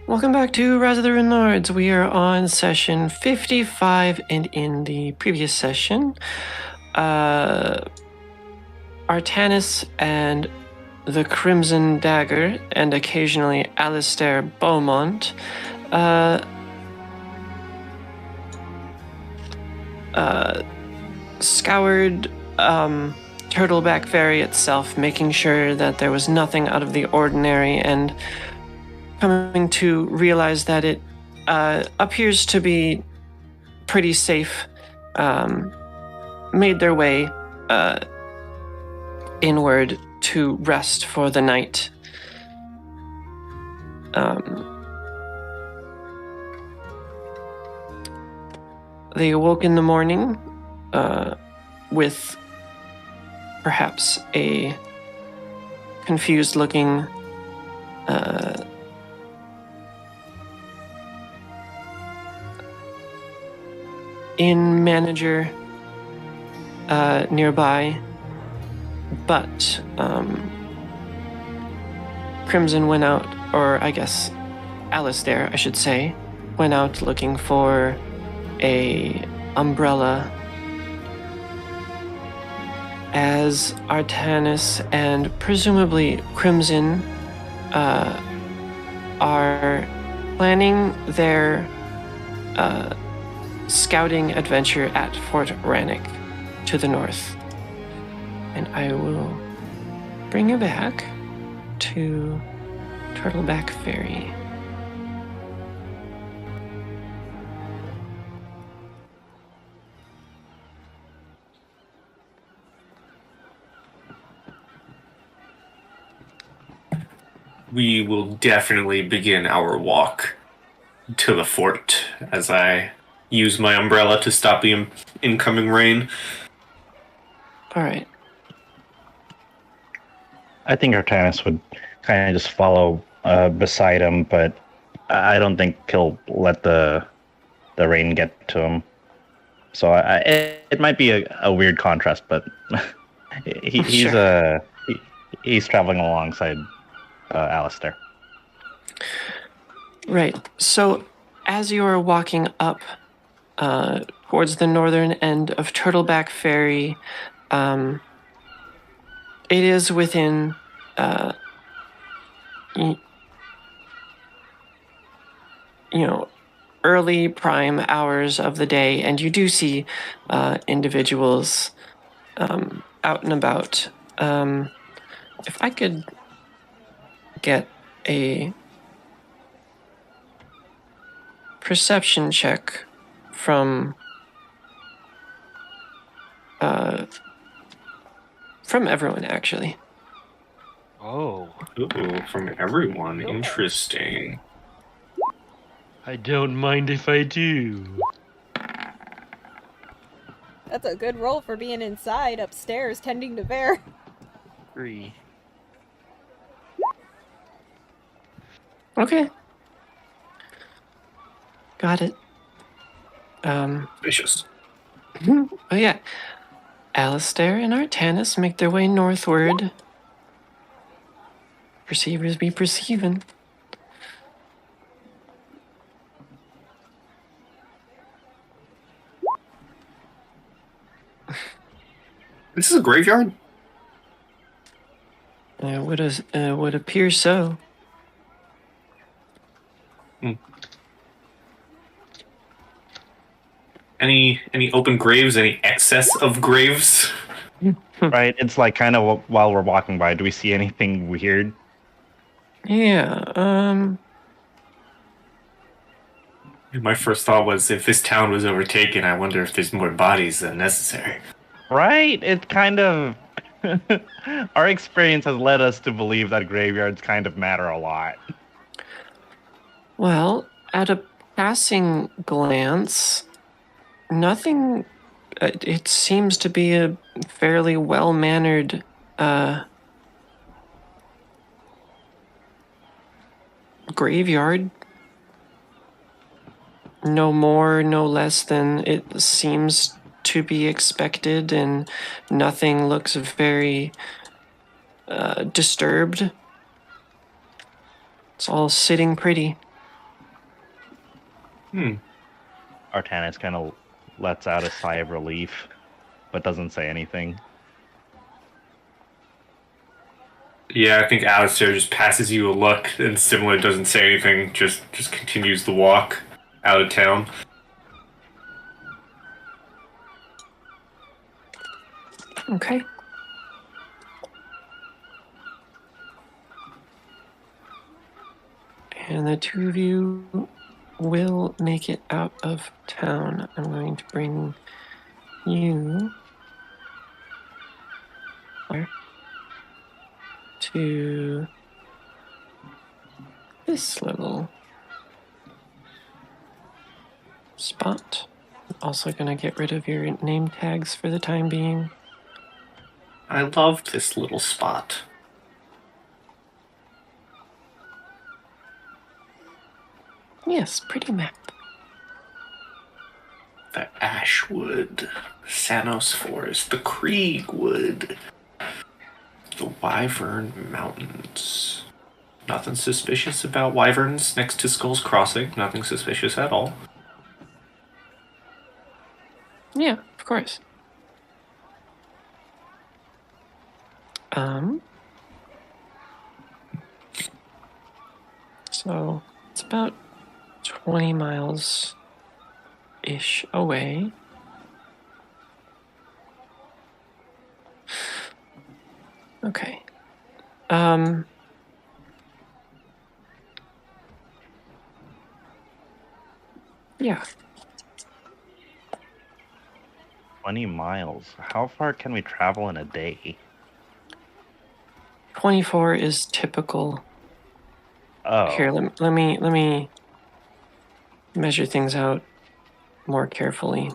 Welcome back to Rise of the Runelords. We are on session 55, and in the previous session, Artanis and the Crimson Dagger, and occasionally Alistair Beaumont, scoured Turtleback Ferry itself, making sure that there was nothing out of the ordinary, and coming to realize that it appears to be pretty safe, made their way inward to rest for the night. They awoke in the morning with perhaps a confused-looking inn manager nearby, but Crimson went out, or I guess Alistair, I should say, went out looking for a umbrella, as Artanis and presumably Crimson are planning their scouting adventure at Fort Rannick to the north. And I will bring you back to Turtleback Ferry. We will definitely begin our walk to the fort as I use my umbrella to stop the incoming rain. All right. I think Artanis would kind of just follow beside him, but I don't think he'll let the rain get to him. So it might be a weird contrast, but he's traveling alongside Alistair. Right. So as you are walking up towards the northern end of Turtleback Ferry, it is within early prime hours of the day, and you do see individuals out and about. If I could get a perception check from everyone, actually. Oh. Ooh, from everyone. Interesting. I don't mind if I do. That's a good roll for being inside upstairs tending to Bear. 3. Okay. Got it. Vicious. Oh yeah. Alistair and Artanis make their way northward. Perceivers be perceiving. This is a graveyard? Would appear so. Any open graves? Any excess of graves? Right? It's like kind of while we're walking by, do we see anything weird? Yeah, My first thought was, if this town was overtaken, I wonder if there's more bodies than necessary. Right? It kind of... Our experience has led us to believe that graveyards kind of matter a lot. well, at a passing glance, nothing. It seems to be a fairly well-mannered graveyard. No more, no less than it seems to be expected, and nothing looks very disturbed. It's all sitting pretty. Artanis kind of lets out a sigh of relief, but doesn't say anything. Yeah, I think Alistair just passes you a look and similar doesn't say anything, just continues the walk out of town. Okay. And the two of you will make it out of town. I'm going to bring you to this little spot. I'm also going to get rid of your name tags for the time being. I love this little spot. Yes, pretty map. The Ashwood, Sanos Forest, the Kriegwood, the Wyvern Mountains. Nothing suspicious about wyverns next to Skull's Crossing. Nothing suspicious at all. Yeah, of course. So it's about 20 miles-ish away. Okay. Yeah. 20 miles. How far can we travel in a day? 24 is typical. Oh. Here, let me measure things out more carefully.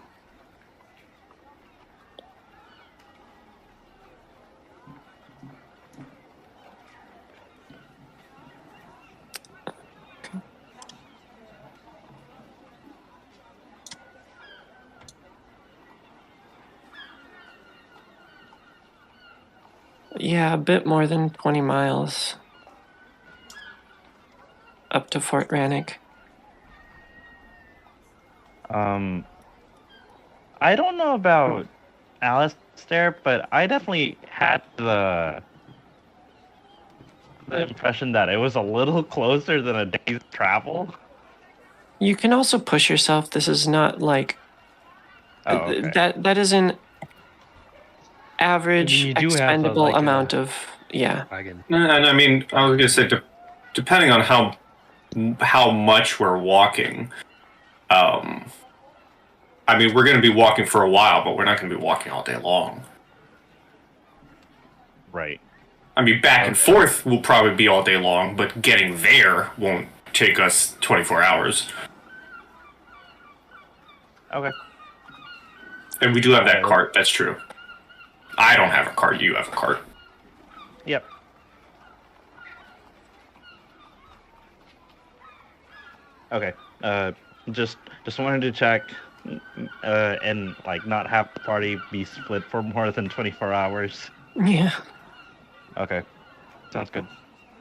Yeah, a bit more than 20 miles up to Fort Rannick. I don't know about Alistair, but I definitely had the impression that it was a little closer than a day's travel. You can also push yourself. This is not like Okay. that is an average you do have a, expendable like, amount of Wagon. And I mean, I was gonna say, depending on how much we're walking, I mean, we're gonna be walking for a while, but we're not gonna be walking all day long. Right. I mean, back and forth will probably be all day long, but getting there won't take us 24 hours. Okay. And we do have that Alright. cart, that's true. I don't have a cart, you have a cart. Yep. Okay. Just wanted to check, and like not have the party be split for more than 24 hours. yeah. Okay. Sounds good.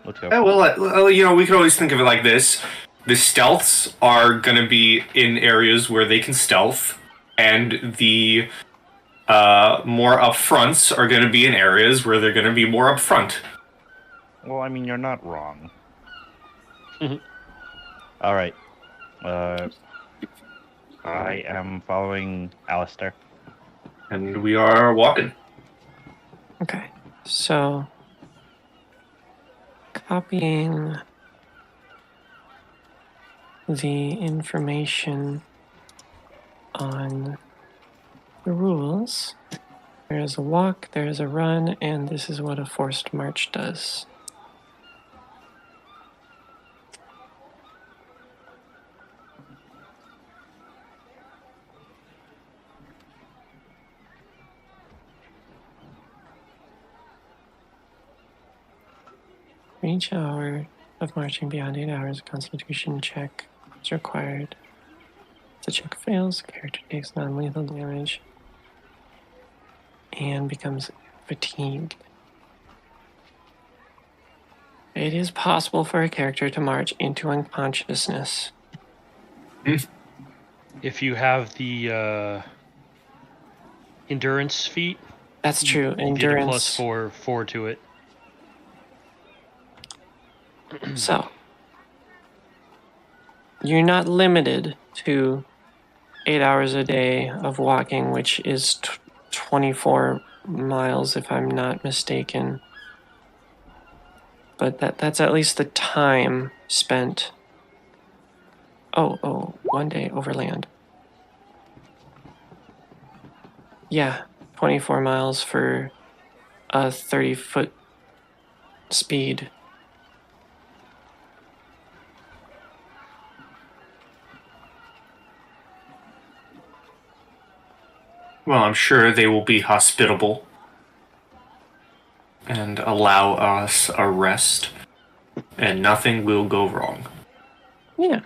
Let's go. Yeah, well, you know, we could always think of it like this. The stealths are going to be in areas where they can stealth, and the more upfronts are going to be in areas where they're going to be more upfront. Well, I mean, you're not wrong. All right. I am following Alistair. And we are walking. Okay. So copying the information on the rules. There is a walk, there is a run, and this is what a forced march does. For each hour of marching beyond 8 hours, a constitution check is required. If the check fails, the character takes non-lethal damage and becomes fatigued. It is possible for a character to march into unconsciousness. If you have the endurance feat, That's true. you get a Endurance. +4 to it. So, you're not limited to 8 hours a day of walking, which is 24 miles, if I'm not mistaken. But that's at least the time spent. Oh, 1 day overland. Yeah, 24 miles for a 30-foot speed. Well, I'm sure they will be hospitable and allow us a rest, and nothing will go wrong. Yeah.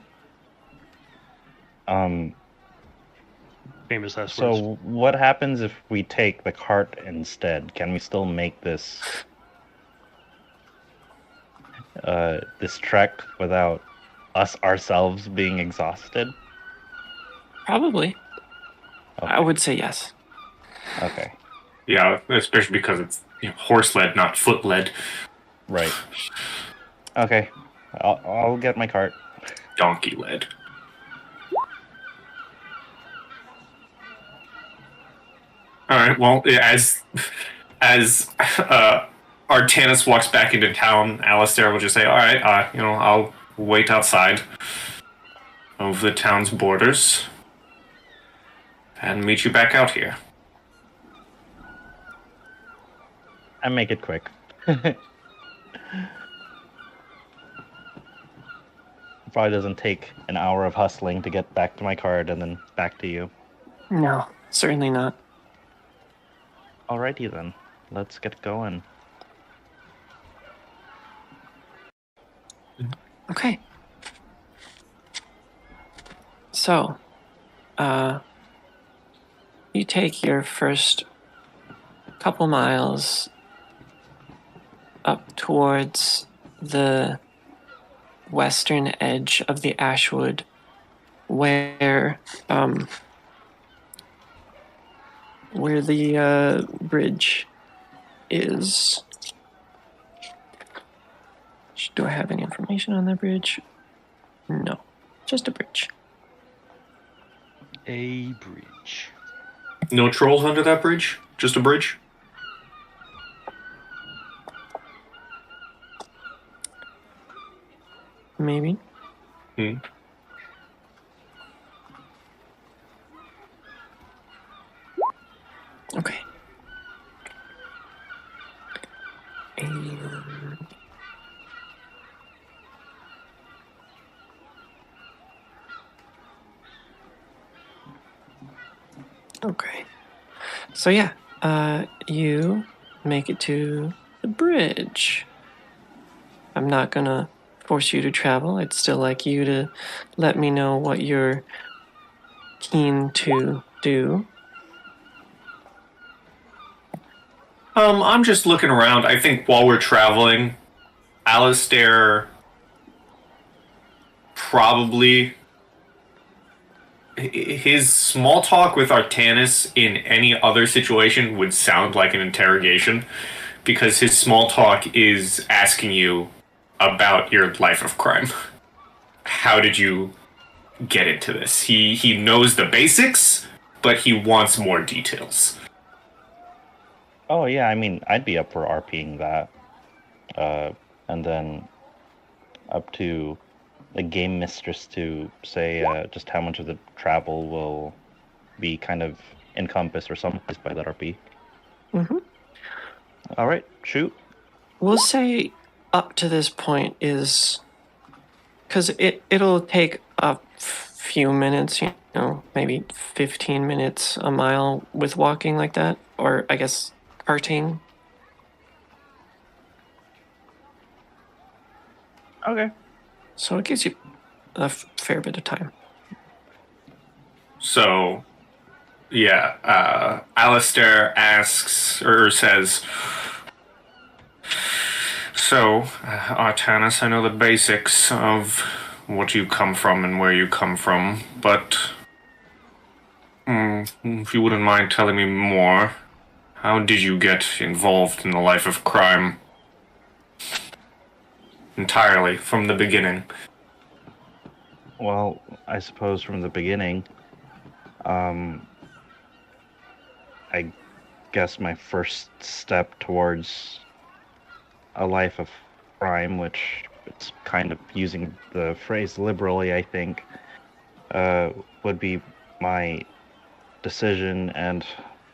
Famous last So words. what happens if we take the cart instead? Can we still make this this trek without us ourselves being exhausted? Probably. Okay. I would say yes. Okay. Yeah, especially because it's horse led, not foot led. Right. Okay. I'll get my cart. Donkey led. All right. Well, as Artanis walks back into town, Alistair will just say, "All right, I'll wait outside of the town's borders and meet you back out here." I make it quick. Probably doesn't take an hour of hustling to get back to my cart and then back to you. No, certainly not. Alrighty then. Let's get going. Okay. So, you take your first couple miles up towards the western edge of the Ashwood, where the bridge is. Do I have any information on the bridge? No, just a bridge. A bridge. No trolls under that bridge? Just a bridge? Maybe. Okay. Okay. So yeah, you make it to the bridge. I'm not gonna force you to travel. I'd still like you to let me know what you're keen to do. I'm just looking around. I think while we're traveling, Alistair probably his small talk with Artanis in any other situation would sound like an interrogation, because his small talk is asking you about your life of crime. How did you get into this? He knows the basics, but he wants more details. Oh yeah, I mean, I'd be up for RPing that. And then up to the game mistress to say just how much of the travel will be kind of encompassed or summarized by that RP. Mm-hmm. All right, shoot. We'll say up to this point is because it'll take a few minutes, maybe 15 minutes a mile with walking like that, or I guess carting. Okay. So it gives you a fair bit of time. So, yeah, Alistair asks, or says, "So, Artanis, I know the basics of what you come from and where you come from, but If you wouldn't mind telling me more, how did you get involved in the life of crime? Entirely, from the beginning. Well, I suppose from the beginning, I guess my first step towards a life of crime, which it's kind of using the phrase liberally, I think, would be my decision and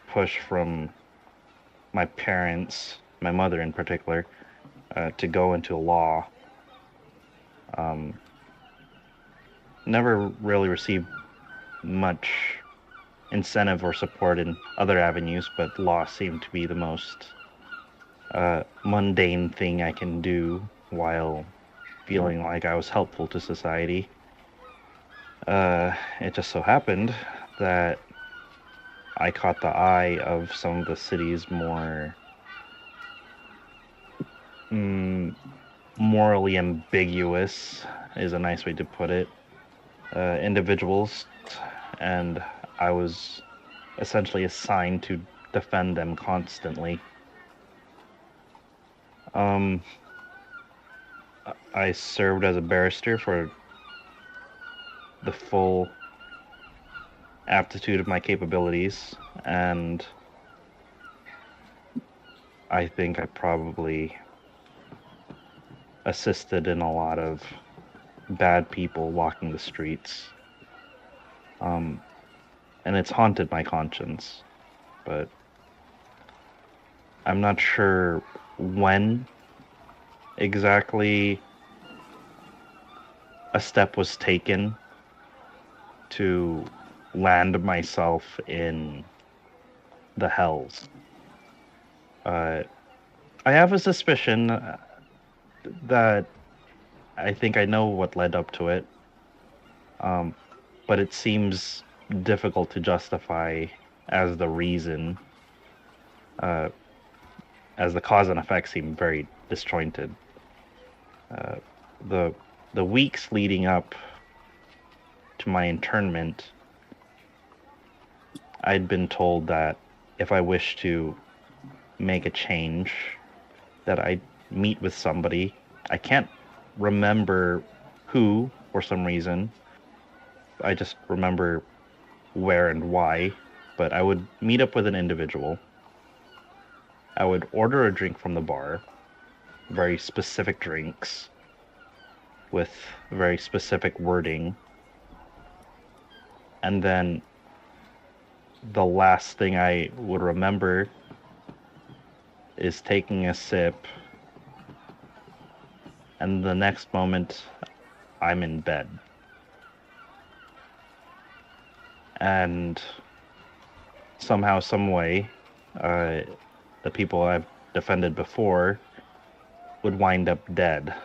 push from my parents, my mother in particular, to go into law. Never really received much incentive or support in other avenues, but law seemed to be the most mundane thing I can do while feeling like I was helpful to society. It just so happened that I caught the eye of some of the city's more morally ambiguous, is a nice way to put it, individuals, and I was essentially assigned to defend them constantly. I served as a barrister for the full aptitude of my capabilities, and I think I probably assisted in a lot of bad people walking the streets. And it's haunted my conscience, but I'm not sure when exactly a step was taken to land myself in the hells. I have a suspicion that I think I know what led up to it, but it seems difficult to justify as the reason, as the cause and effect seem very disjointed. The weeks leading up to my internment, I'd been told that if I wished to make a change, that I'd meet with somebody. I can't remember who for some reason. I just remember where and why, but I would meet up with an individual. I would order a drink from the bar, very specific drinks with very specific wording. And then the last thing I would remember is taking a sip, and the next moment I'm in bed. And somehow, some way, the people I've defended before would wind up dead.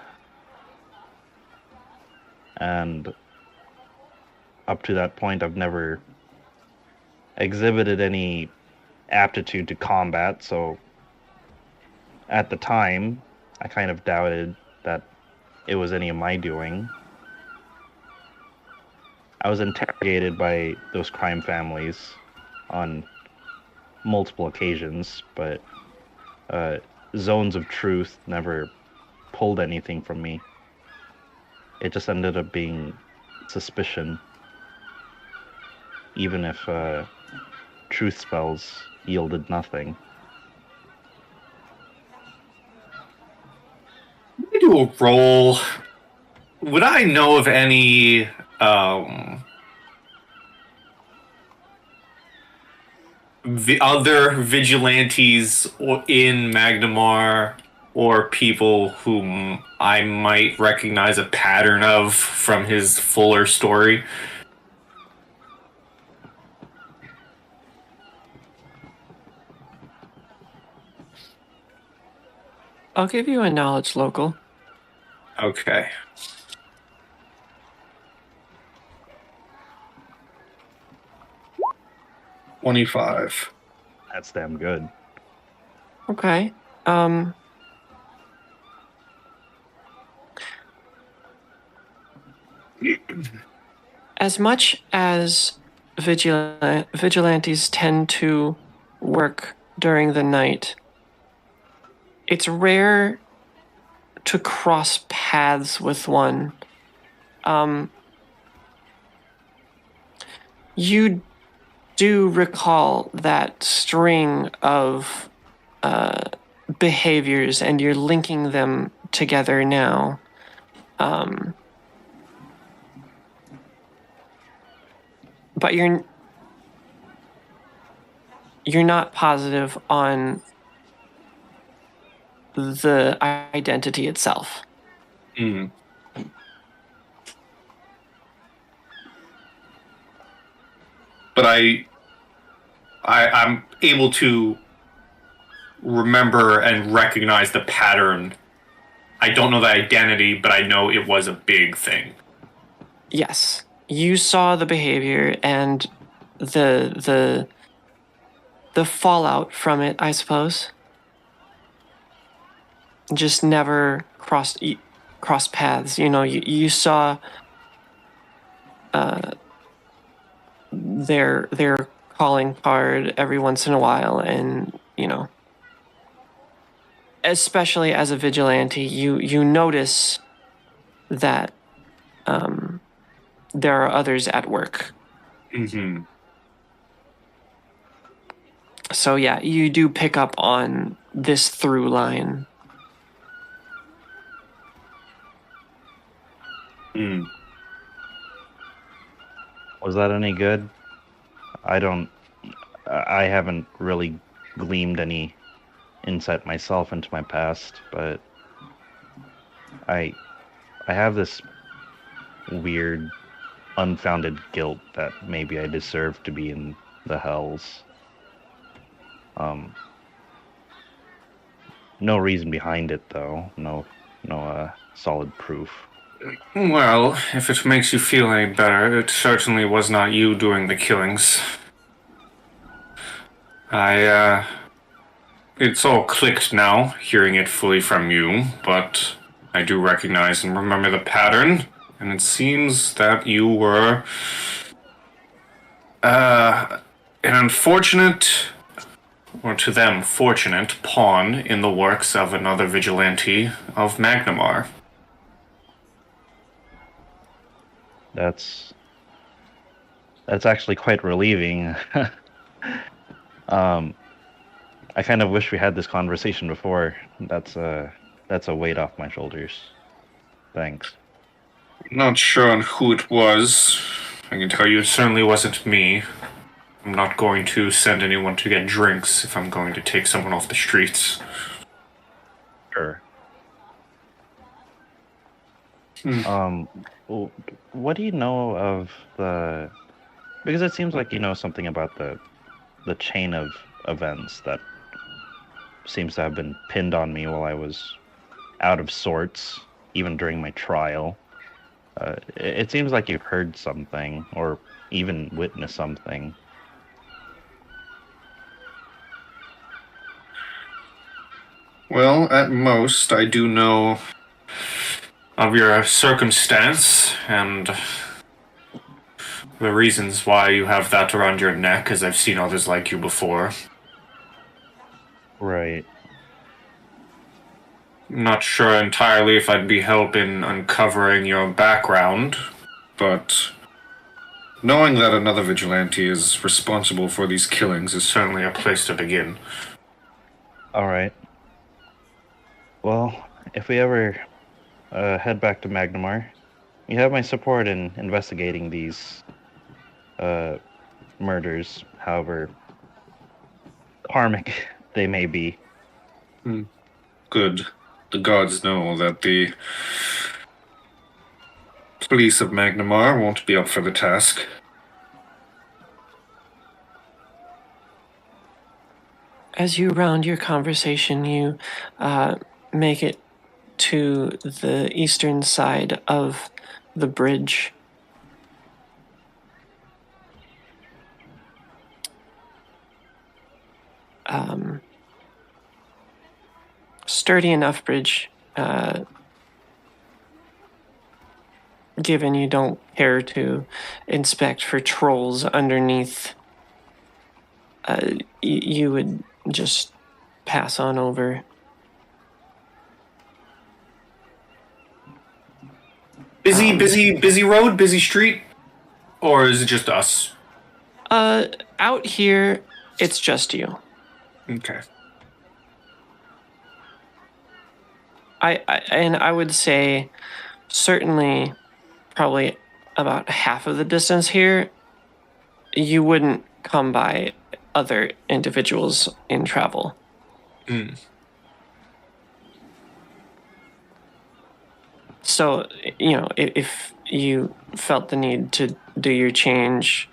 And up to that point, I've never exhibited any aptitude to combat, so at the time, I kind of doubted that it was any of my doing. I was interrogated by those crime families on multiple occasions, but zones of truth never pulled anything from me. It just ended up being suspicion, even if truth spells yielded nothing. Let me do a roll. Would I know of any other vigilantes in Magnamar, or people whom I might recognize a pattern of from his fuller story? I'll give you a knowledge local. Okay. $25. That's damn good. Okay. As much as vigilantes tend to work during the night, it's rare to cross paths with one. You do recall that string of behaviors, and you're linking them together now. But you're not positive on the identity itself. Mm. But I'm able to remember and recognize the pattern. I don't know the identity, but I know it was a big thing. Yes, you saw the behavior and the fallout from it, I suppose. Just never crossed paths. You know, you saw their calling card every once in a while, and you know, especially as a vigilante, you notice that there are others at work. Mm-hmm. So yeah, you do pick up on this through line. Mm. Was that any good? I haven't really gleaned any insight myself into my past, but I have this weird, unfounded guilt that maybe I deserve to be in the hells. No reason behind it, though. No solid proof. Well, if it makes you feel any better, it certainly was not you doing the killings. It's all clicked now, hearing it fully from you, but I do recognize and remember the pattern, and it seems that you were, an unfortunate, or to them, fortunate pawn in the works of another vigilante of Magnamar. That's actually quite relieving. I kind of wish we had this conversation before. That's a weight off my shoulders. Thanks. Not sure on who it was. I can tell you it certainly wasn't me. I'm not going to send anyone to get drinks if I'm going to take someone off the streets. Sure. Hmm. What do you know of the? Because it seems like you know something about the chain of events that seems to have been pinned on me while I was out of sorts, even during my trial. It seems like you've heard something, or even witnessed something. Well, at most, I do know of your circumstance and the reasons why you have that around your neck, as I've seen others like you before. Right. Not sure entirely if I'd be help in uncovering your background, but knowing that another vigilante is responsible for these killings is certainly a place to begin. All right. Well, if we ever head back to Magnamar, you have my support in investigating these murders, however karmic they may be. Good. The gods know that the police of Magnamar won't be up for the task. As you round your conversation, you make it to the eastern side of the bridge. Sturdy enough bridge. given you don't care to inspect for trolls underneath, you would just pass on over. Busy road, busy street? Or is it just us? Out here, it's just you. Okay. I would say certainly probably about half of the distance here, you wouldn't come by other individuals in travel. Mm. So, if you felt the need to do your change,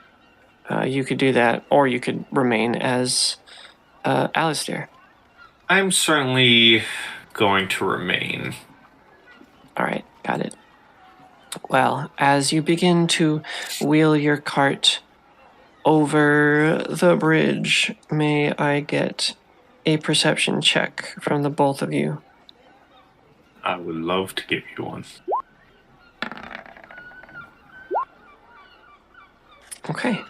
you could do that, or you could remain as Alistair. I'm certainly going to remain. All right, got it. Well, as you begin to wheel your cart over the bridge, may I get a perception check from the both of you? I would love to give you one. Okay.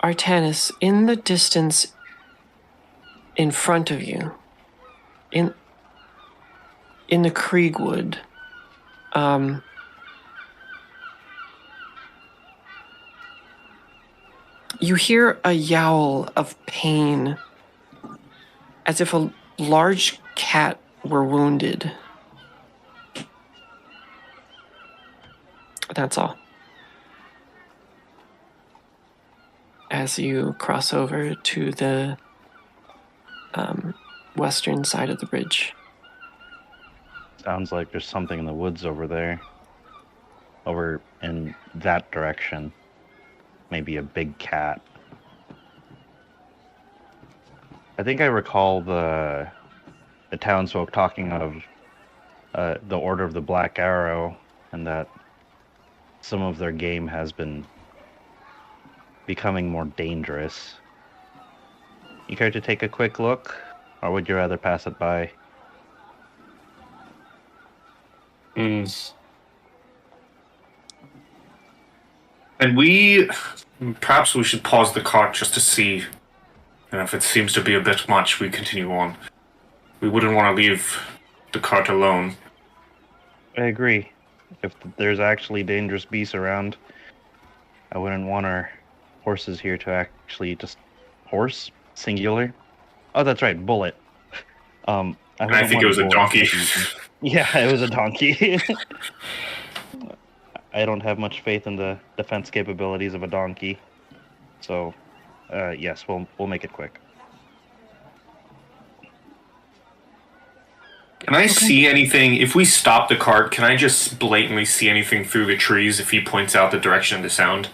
Artanis, in the distance in front of you, in the Kriegwood, you hear a yowl of pain, as if a large cat were wounded. That's all. As you cross over to the western side of the bridge. Sounds like there's something in the woods over there. Over in that direction. Maybe a big cat. I think I recall the townsfolk talking of the Order of the Black Arrow, and that some of their game has been becoming more dangerous. You care to take a quick look, or would you rather pass it by? And perhaps we should pause the cart just to see, and if it seems to be a bit much, we continue on. We wouldn't want to leave the cart alone. I agree. If there's actually dangerous beasts around, I wouldn't want our horses here to actually just horse singular. Oh, that's right, bullet. I think it was a donkey. Yeah, it was a donkey. I don't have much faith in the defense capabilities of a donkey, so yes, we'll make it quick. Can I see anything? If we stop the cart, can I just blatantly see anything through the trees if he points out the direction of the sound?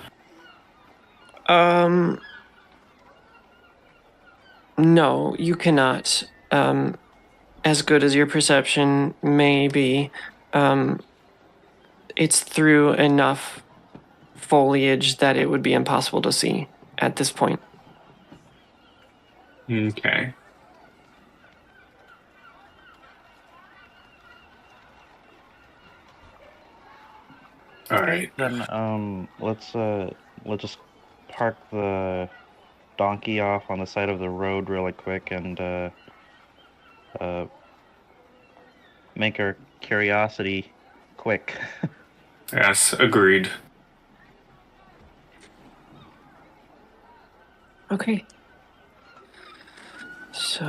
No, you cannot. As good as your perception may be, it's through enough foliage that it would be impossible to see at this point. Okay. All right. Then let's just park the donkey off on the side of the road really quick and make our curiosity quick. Yes, agreed. Okay. So...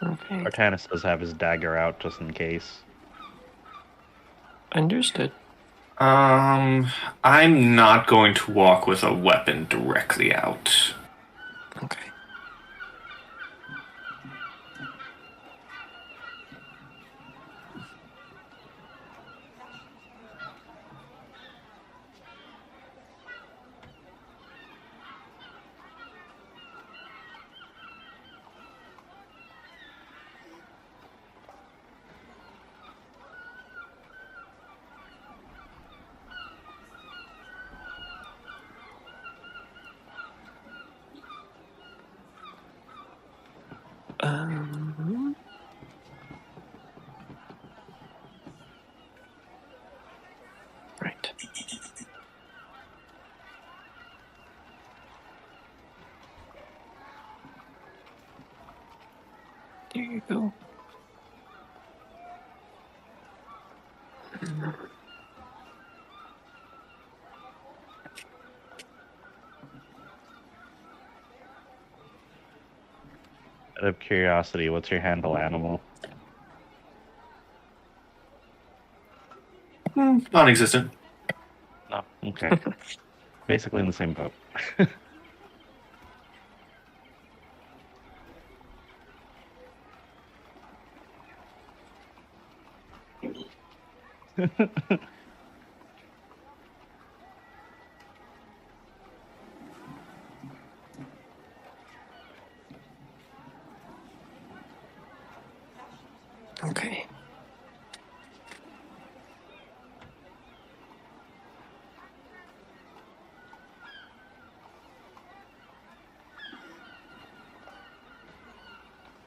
Okay. Artanis does have his dagger out just in case. Understood. I'm not going to walk with a weapon directly out. Okay. Right. There you go. Out of curiosity, what's your handle animal? Non-existent. No. Okay. Basically in the same boat. Okay.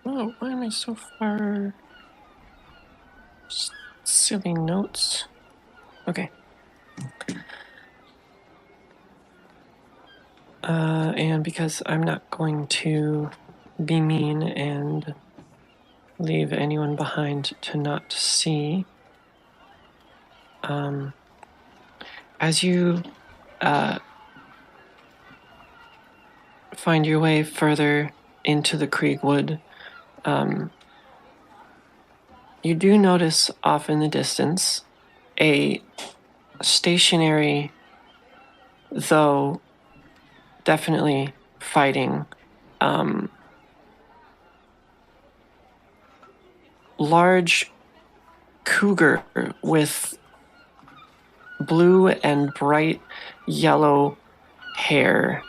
Oh, why am I so far? Silly notes. Okay. And because I'm not going to be mean and leave anyone behind to not see, as you find your way further into the Kriegwood, you do notice off in the distance a stationary, though definitely fighting, large cougar with blue and bright yellow hair.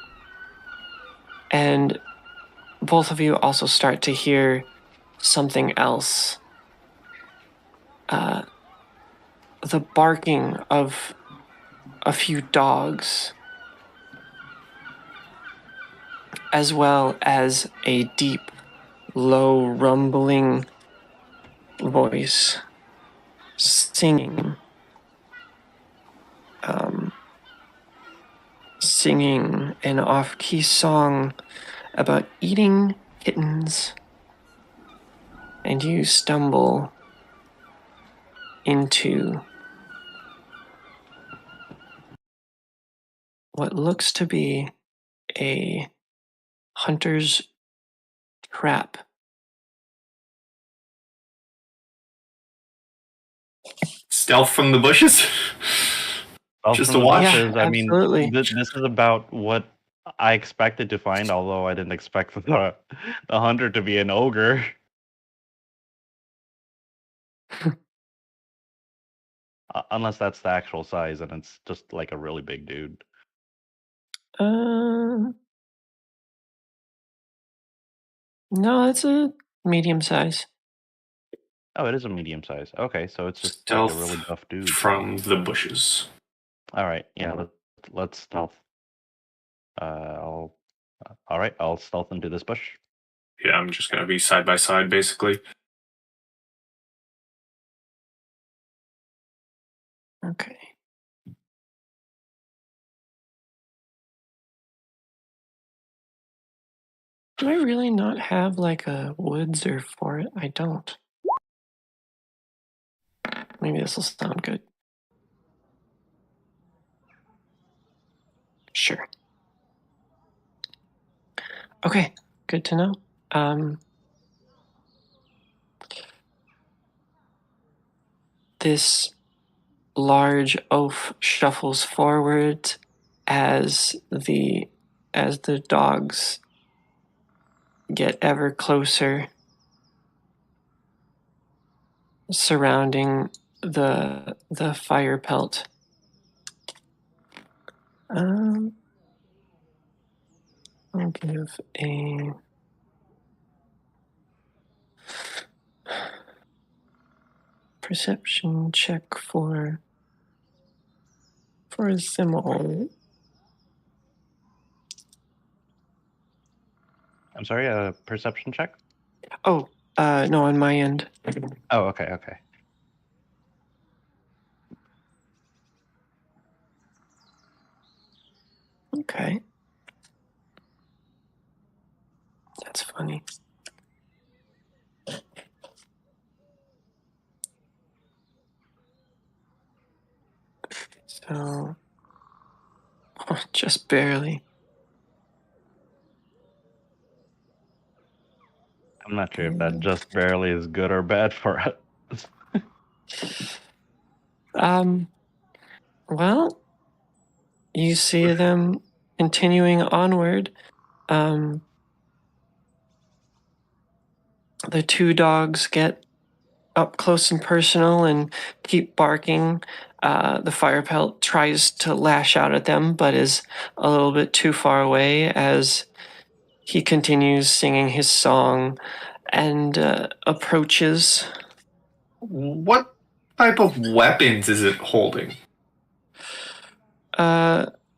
And both of you also start to hear something else. The barking of a few dogs, as well as a deep, low, rumbling voice singing. Singing an off-key song about eating kittens, and you stumble into what looks to be a hunter's trap. Stealth from the bushes. Just to watch? Yeah, Bushes, I mean, absolutely. this is about what I expected to find, although I didn't expect the hunter to be an ogre. Unless that's the actual size and it's just like a really big dude. No, it's a medium size. Oh, it is a medium size. Okay, so it's just like a Stealth really buff dude. from the bushes. All right, yeah, let's stealth. I'll. All right, I'll stealth into this bush. Yeah, I'm just gonna be side by side, basically. Okay. Do I really not have like a woods or forest? I don't. Maybe this will sound good. Sure. Okay, good to know. This large oaf shuffles forward as the dogs get ever closer, surrounding the fire pelt. I'll give a perception check for them all. I'm sorry, a perception check? Yeah. Oh, no, on my end. Oh, okay. Okay. That's funny. So, just barely. I'm not sure if that just barely is good or bad for us. Well, you see them continuing onward. The two dogs get up close and personal and keep barking. The fire pelt tries to lash out at them, but is a little bit too far away as he continues singing his song and approaches. What type of weapons is it holding?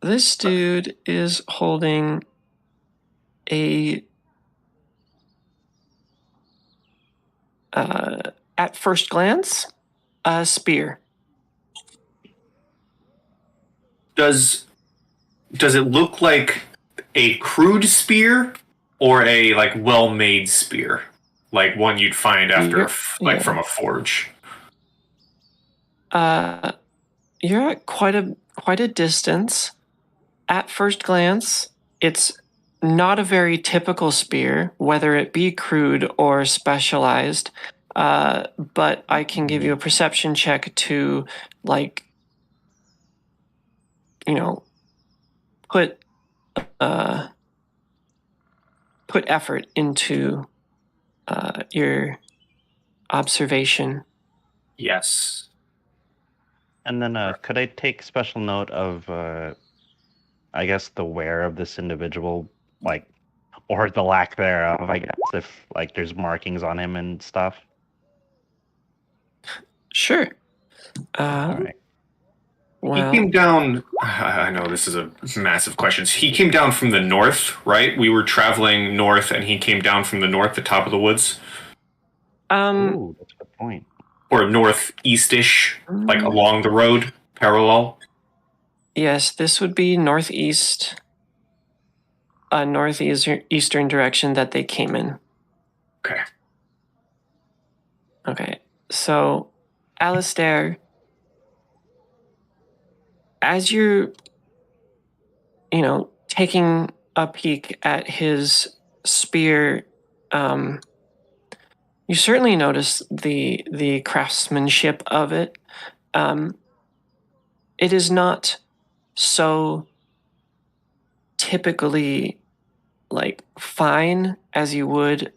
This dude is holding a at first glance, a spear. Does it look like a crude spear or a like well-made spear, like one you'd find after Yeah. from a forge? You're at quite a distance. At first glance, it's not a very typical spear, whether it be crude or specialized. But I can give you a perception check to, like, put effort into your observation. Yes. And then, could I take special note of, I guess, the wear of this individual, like, or the lack thereof, I guess, if, like, there's markings on him and stuff? Sure. All right. Well, He came down. I know this is a massive question. He came down from the north, right? We were traveling north, and he came down from the north, the top of the woods, Ooh, that's a good point. or northeast-ish, like along the road, parallel. yes, this would be northeast, northeastern direction that they came in. Okay. Okay, so Alistair, as you're, taking a peek at his spear, you certainly notice the craftsmanship of it. It is not so typically like fine as you would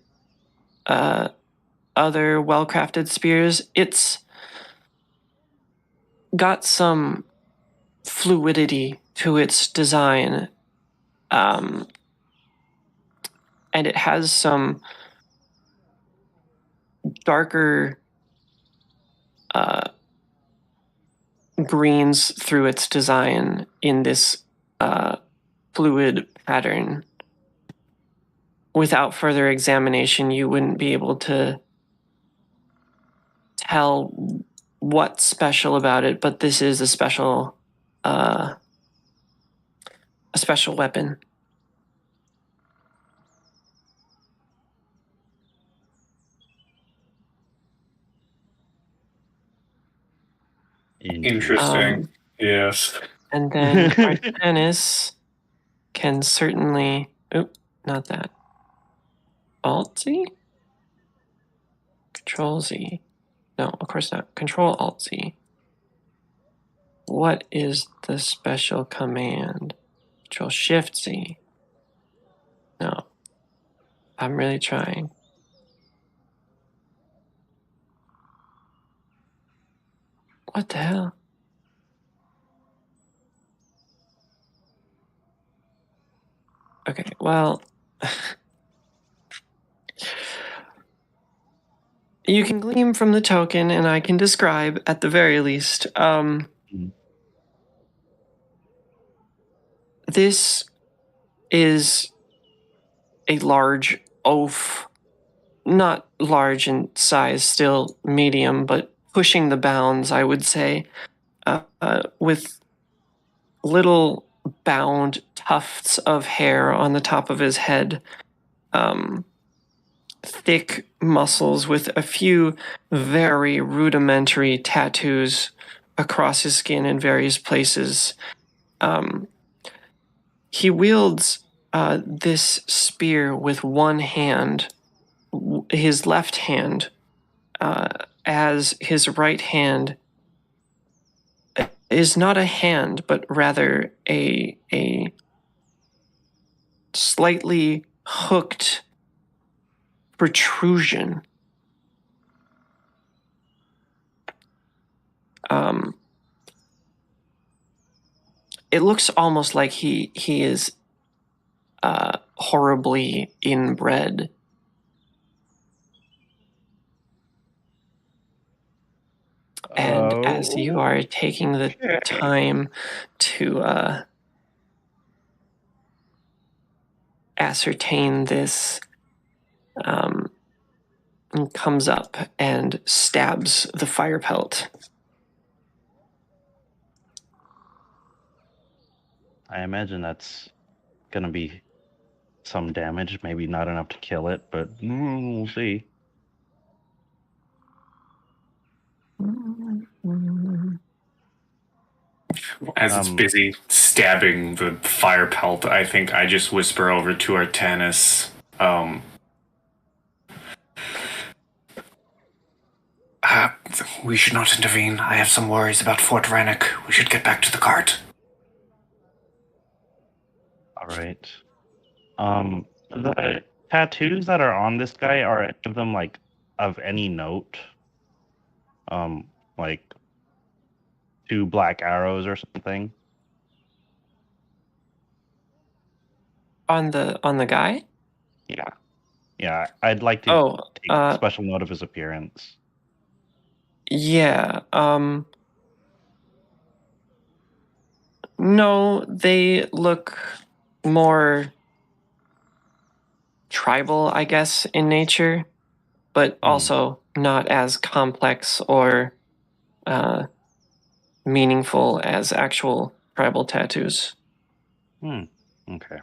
other well-crafted spears. It's got some fluidity to its design, and it has some darker greens through its design in this fluid pattern. Without further examination, you wouldn't be able to tell what's special about it, but this is a special weapon. Interesting. Yes. And then Artanis can certainly... Oop, not that. Alt-Z? Control-Z. No, of course not. Control-Alt-Z. What is the special command? Control-Shift-Z. No. I'm really trying. What the hell? Okay, well... You can glean from the token, and I can describe, at the very least. This is a large oaf not large in size, still medium, but pushing the bounds, I would say, with little bound tufts of hair on the top of his head, thick muscles with a few very rudimentary tattoos across his skin in various places. He wields this spear with one hand, his left hand, as his right hand is not a hand, but rather a slightly hooked protrusion. It looks almost like he is horribly inbred. And as you are taking the time to ascertain this, comes up and stabs the fire pelt. I imagine that's gonna be some damage, maybe not enough to kill it, but we'll see. As it's busy stabbing the fire pelt, I think I just whisper over to Artanis, we should not intervene. I have some worries about Fort Rannoch. We should get back to the cart. All right. The tattoos that are on this guy, are any of them like of any note? Like 2 black arrows or something? On the guy? Yeah. Yeah, I'd like to take special note of his appearance. Yeah. No, they look more tribal, I guess, in nature, but also not as complex or meaningful as actual tribal tattoos. Okay.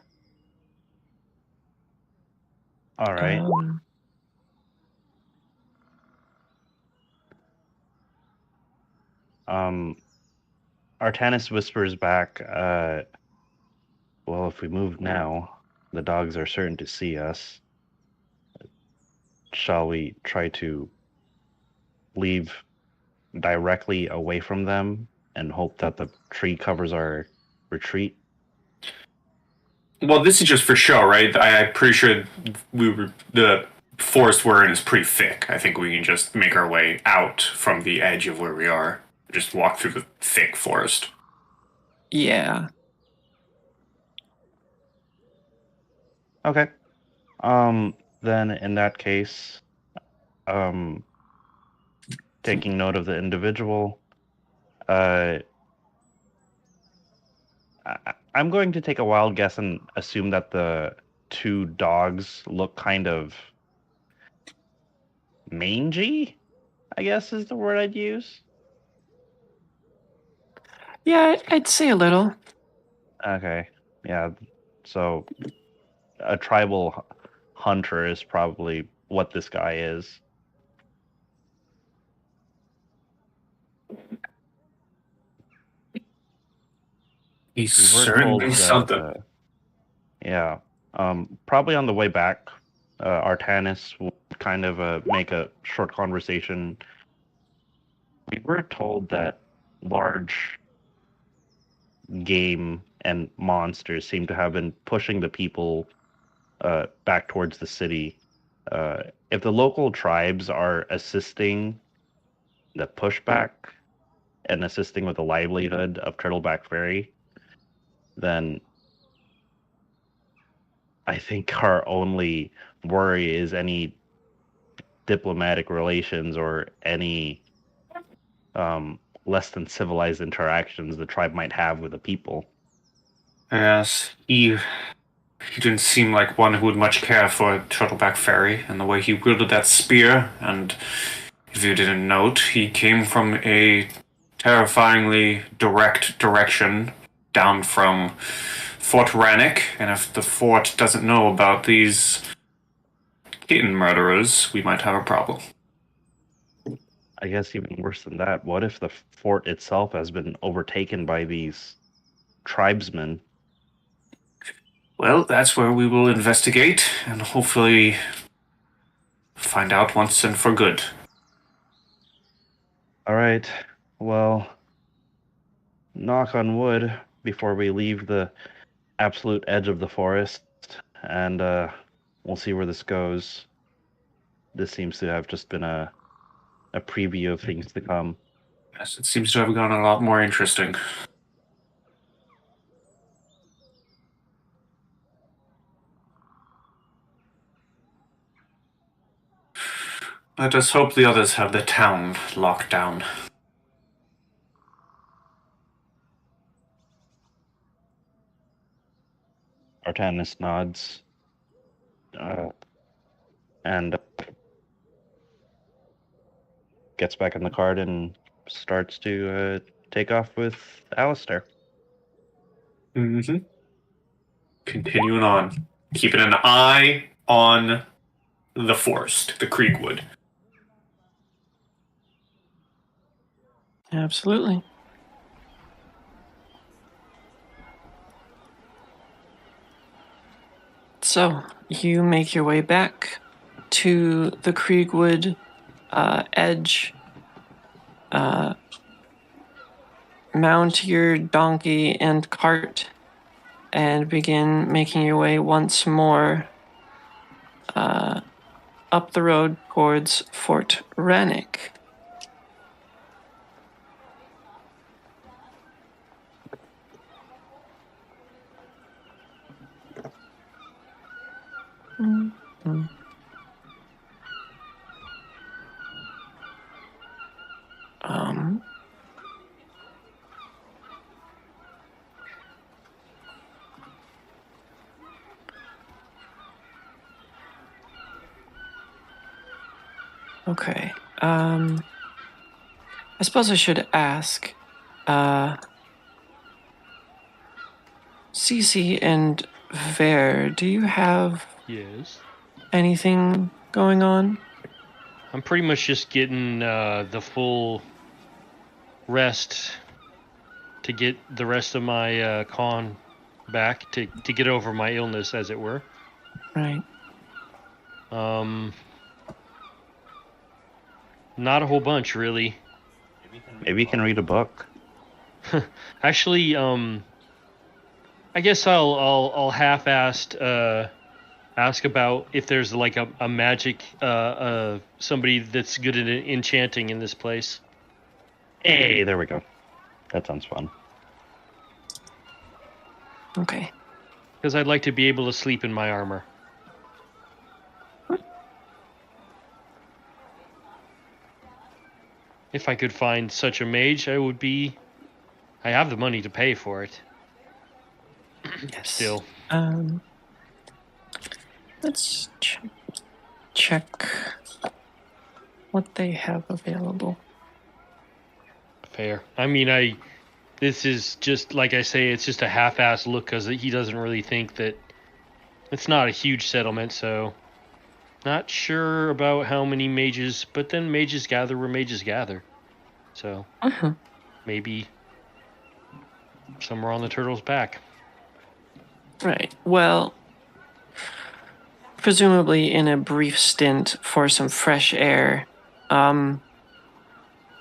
All right. Artanis whispers back, well, if we move now, the dogs are certain to see us. Shall we try to leave directly away from them and hope that the tree covers our retreat? Well, this is just for show, right? I'm pretty sure the forest we're in is pretty thick. I think we can just make our way out from the edge of where we are. Just walk through the thick forest. Yeah. Okay. Then in that case, taking note of the individual, I'm going to take a wild guess and assume that the 2 dogs look kind of mangy, I guess is the word I'd use. Yeah, I'd say a little. Okay. Yeah. So a tribal hunter is probably what this guy is. He's certainly something. Yeah. Probably on the way back, Artanis will kind of make a short conversation. We were told that large game and monsters seem to have been pushing the people back towards the city. If the local tribes are assisting the pushback and assisting with the livelihood of Turtleback Ferry, then I think our only worry is any diplomatic relations or any less than civilized interactions the tribe might have with the people. Yes, he He didn't seem like one who would much care for Turtleback Fairy and the way he wielded that spear, and if you didn't note, he came from a terrifyingly direct direction down from Fort Rannick, and if the fort doesn't know about these kitten murderers, we might have a problem. I guess even worse than that, what if the fort itself has been overtaken by these tribesmen? Well, that's where we will investigate and hopefully find out once and for good. All right. Well, knock on wood before we leave the absolute edge of the forest, and we'll see where this goes. This seems to have just been a preview of things to come. Yes, it seems to have gone a lot more interesting. Let us hope the others have the town locked down. Artanis nods, and gets back in the cart and starts to take off with Alistair. Mm-hmm. Continuing on. Keeping an eye on the forest, the Creekwood. Absolutely. So, you make your way back to the Kriegwood edge. Mount your donkey and cart and begin making your way once more up the road towards Fort Rannick. Mm-hmm. Okay. I suppose I should ask, Cece and Ver, do you have Yes. anything going on? I'm pretty much just getting the full rest to get the rest of my con back to get over my illness, as it were. Right. Not a whole bunch, really. Maybe you can read a book. Actually, I guess I'll half-assed ask about if there's like a magic somebody that's good at enchanting in this place. Hey, there we go. That sounds fun. Okay. Because I'd like to be able to sleep in my armor. If I could find such a mage, I have the money to pay for it. Yes. Still. Let's check what they have available. Fair. I mean, this is just, like I say, it's just a half-assed look because he doesn't really think that it's not a huge settlement, so not sure about how many mages, but then mages gather where mages gather. So maybe somewhere on the turtle's back. Right. Well, presumably in a brief stint for some fresh air,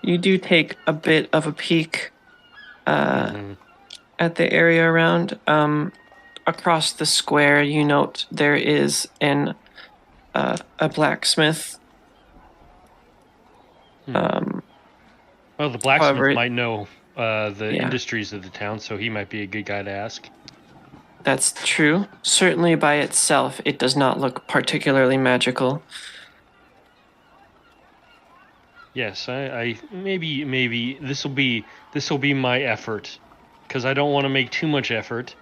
you do take a bit of a peek at the area around. Across the square, you note there is a blacksmith. Well, the blacksmith However, might know the industries of the town, so he might be a good guy to ask. That's true. Certainly by itself, it does not look particularly magical. Yes, I maybe this will be my effort, because I don't want to make too much effort.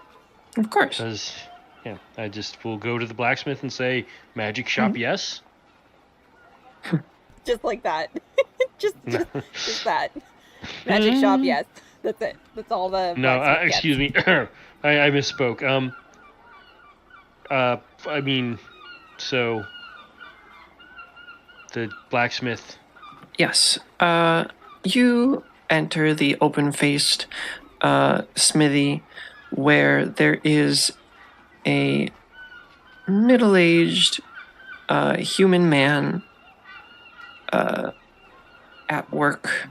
Of course. Because Yeah, I just will go to the blacksmith and say, magic shop, yes? Just like that. just that. Magic shop, yes. That's it. That's all the No, blacksmith gets. excuse me. I misspoke. I mean, so the blacksmith. Yes. You enter the open-faced smithy where there is a middle-aged human man at work.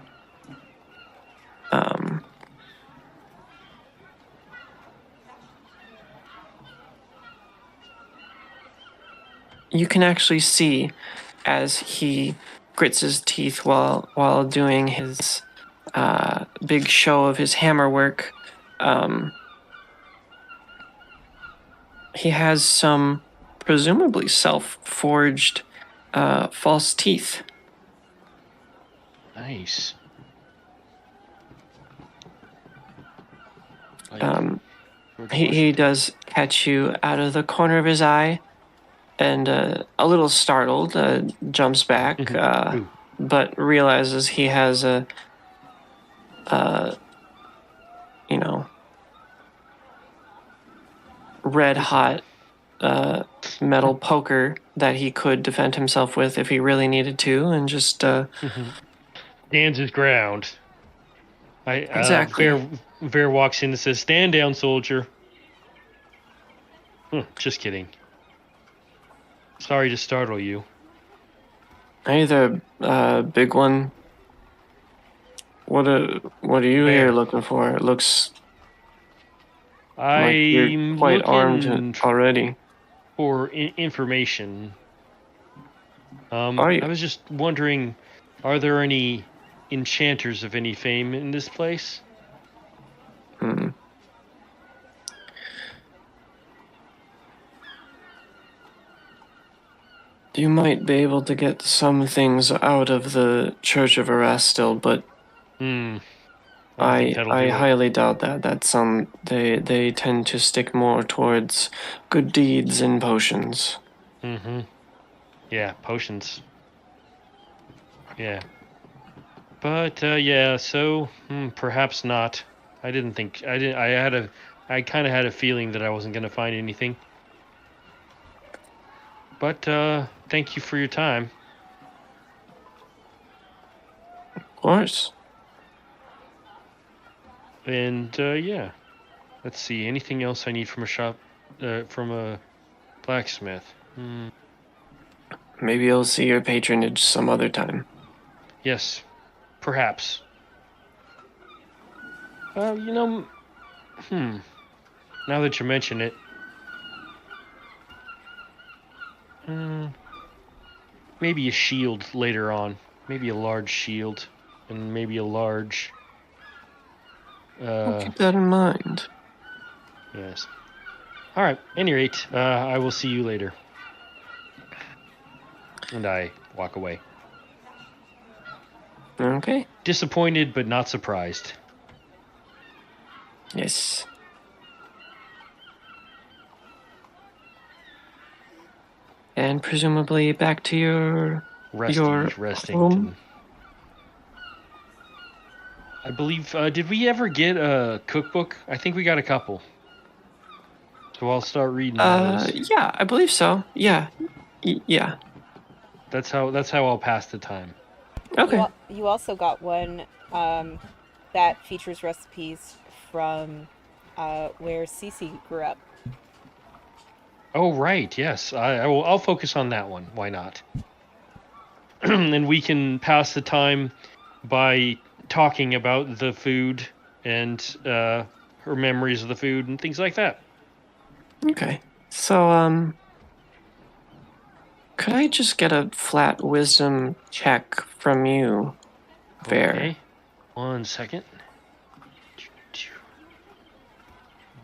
You can actually see as he grits his teeth while doing his big show of his hammer work. He has some presumably self-forged false teeth. Nice. He does catch you out of the corner of his eye, and a little startled, jumps back, but realizes he has a, red hot metal poker that he could defend himself with if he really needed to, and just stands his ground. Exactly. Ver walks in and says, "Stand down, soldier." Just kidding. Sorry to startle you. Hey there, big one. What are you here looking for? It looks like you're I'm quite armed looking already. for information. Are you? I was just wondering, are there any enchanters of any fame in this place? You might be able to get some things out of the Church of Erastil, but I think that'll do I it. highly doubt that. That's they tend to stick more towards good deeds and potions. Yeah, potions. Yeah. But yeah, so perhaps not. I kind of had a feeling that I wasn't going to find anything. But thank you for your time. Of course. And yeah. Let's see. Anything else I need from a blacksmith? Maybe I'll see your patronage some other time. Yes, perhaps. Now that you mention it, maybe a shield later on. Maybe a large shield, and maybe a large. I'll keep that in mind. Yes. All right. Any rate, I will see you later. And I walk away. Okay. Disappointed, but not surprised. Yes. And presumably back to your Resting. home? I believe. Did we ever get a cookbook? I think we got a couple. So I'll start reading those. Yeah, I believe so. Yeah. Yeah. That's how I'll pass the time. Okay. You also got one that features recipes from where Cece grew up. Oh right, yes. I'll focus on that one. Why not? And we can pass the time by talking about the food and her memories of the food and things like that. Okay. So, could I just get a flat wisdom check from you, Ver? Okay. 1 second.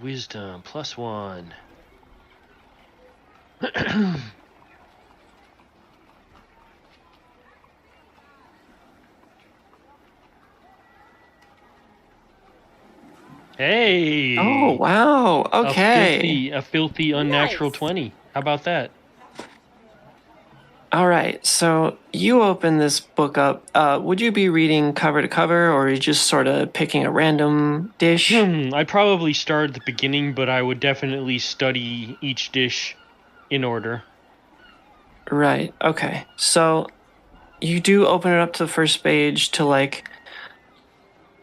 Wisdom +1. Hey. Oh, wow. Okay. A filthy unnatural Nice. 20. How about that? All right. So you open this book up. Would you be reading cover to cover, or are you just sort of picking a random dish? I'd probably start at the beginning, but I would definitely study each dish in order. Right. Okay. So you do open it up to the first page to like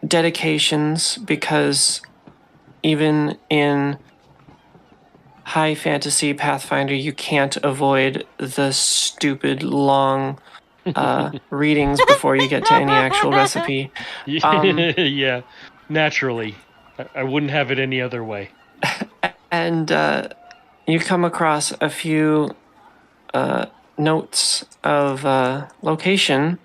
dedications, because even in high fantasy Pathfinder, you can't avoid the stupid long readings before you get to any actual recipe. Yeah, naturally. I wouldn't have it any other way. And you come across a few notes of location.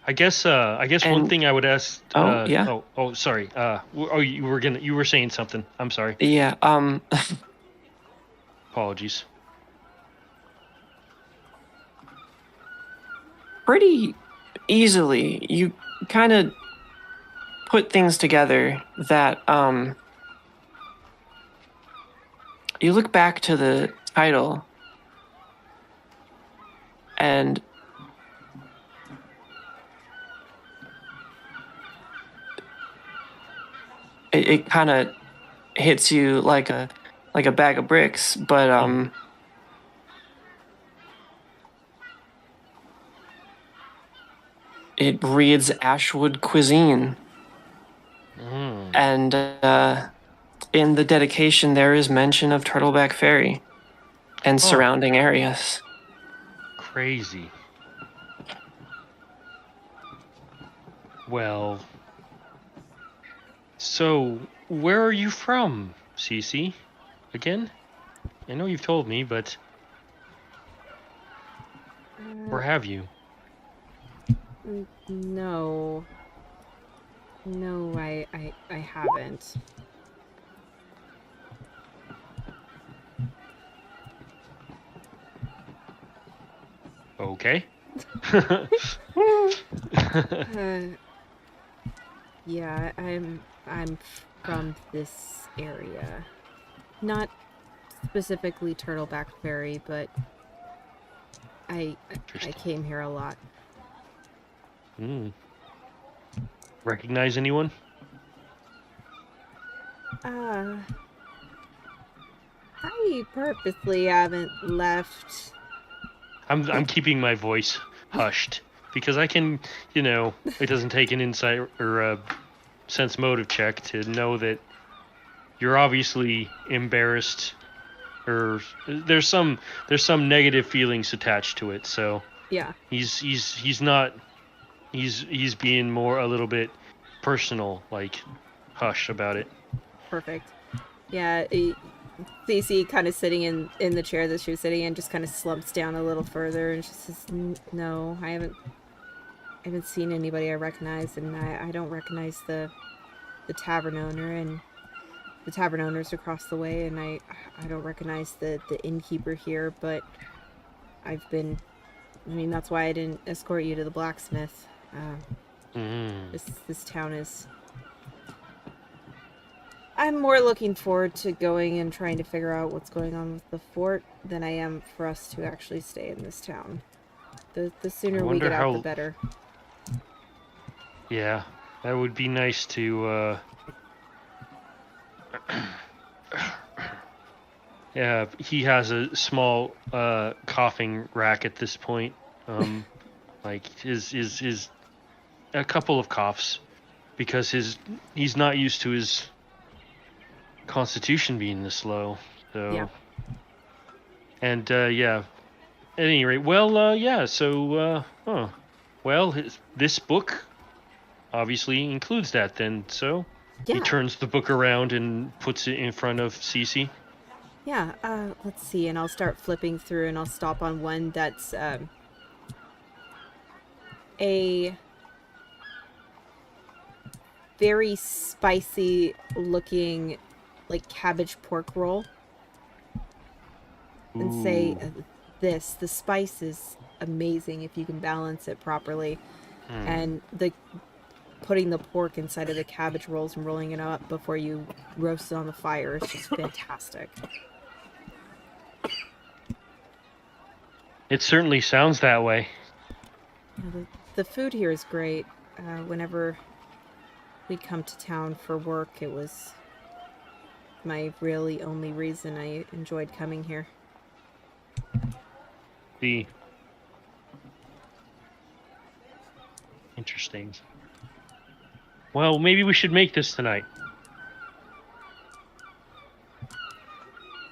I guess one And thing I would ask. yeah, Sorry. You were saying something. I'm sorry. yeah. Apologies. Pretty easily, you kind of put things together that you look back to the title and it kind of hits you like a bag of bricks, but it reads Ashwood Cuisine. And in the dedication, there is mention of Turtleback Ferry and surrounding areas. Crazy. Well, so where are you from, Cece? Again? I know you've told me, but where have you? No. No, I haven't. Okay. Yeah, I'm from this area. Not specifically Turtleback Ferry, but I came here a lot. Recognize anyone? I purposely haven't left. I'm keeping my voice hushed because I can, it doesn't take an insight or a sense motive check to know that you're obviously embarrassed, or there's some negative feelings attached to it. So Yeah. he's being more a little bit personal, like hush about it. Perfect. Yeah, Cece kind of sitting in the chair that she was sitting in just kind of slumps down a little further and she says, "No, I haven't seen anybody I recognize, and I don't recognize the tavern owner, and the tavern owner's across the way, and I don't recognize the innkeeper here, but that's why I didn't escort you to the blacksmith. This town is... I'm more looking forward to going and trying to figure out what's going on with the fort than I am for us to actually stay in this town. The sooner we get out, the better." Yeah, that would be nice to, Yeah, he has a small, coughing rack at this point. Like, his a couple of coughs, because he's not used to his constitution being this low, so... Yeah. And, yeah. At any rate, well, yeah, so, well, this book obviously includes that then, so... Yeah. He turns the book around and puts it in front of Cece. Yeah, let's see, and I'll start flipping through, and I'll stop on one that's, a very spicy looking, like, cabbage pork roll. And say, the spice is amazing if you can balance it properly. And putting the pork inside of the cabbage rolls and rolling it up before you roast it on the fire is just fantastic. It certainly sounds that way. Yeah, the food here is great. Whenever we come to town for work, it was my really only reason I enjoyed coming here. The interesting. Well, maybe we should make this tonight.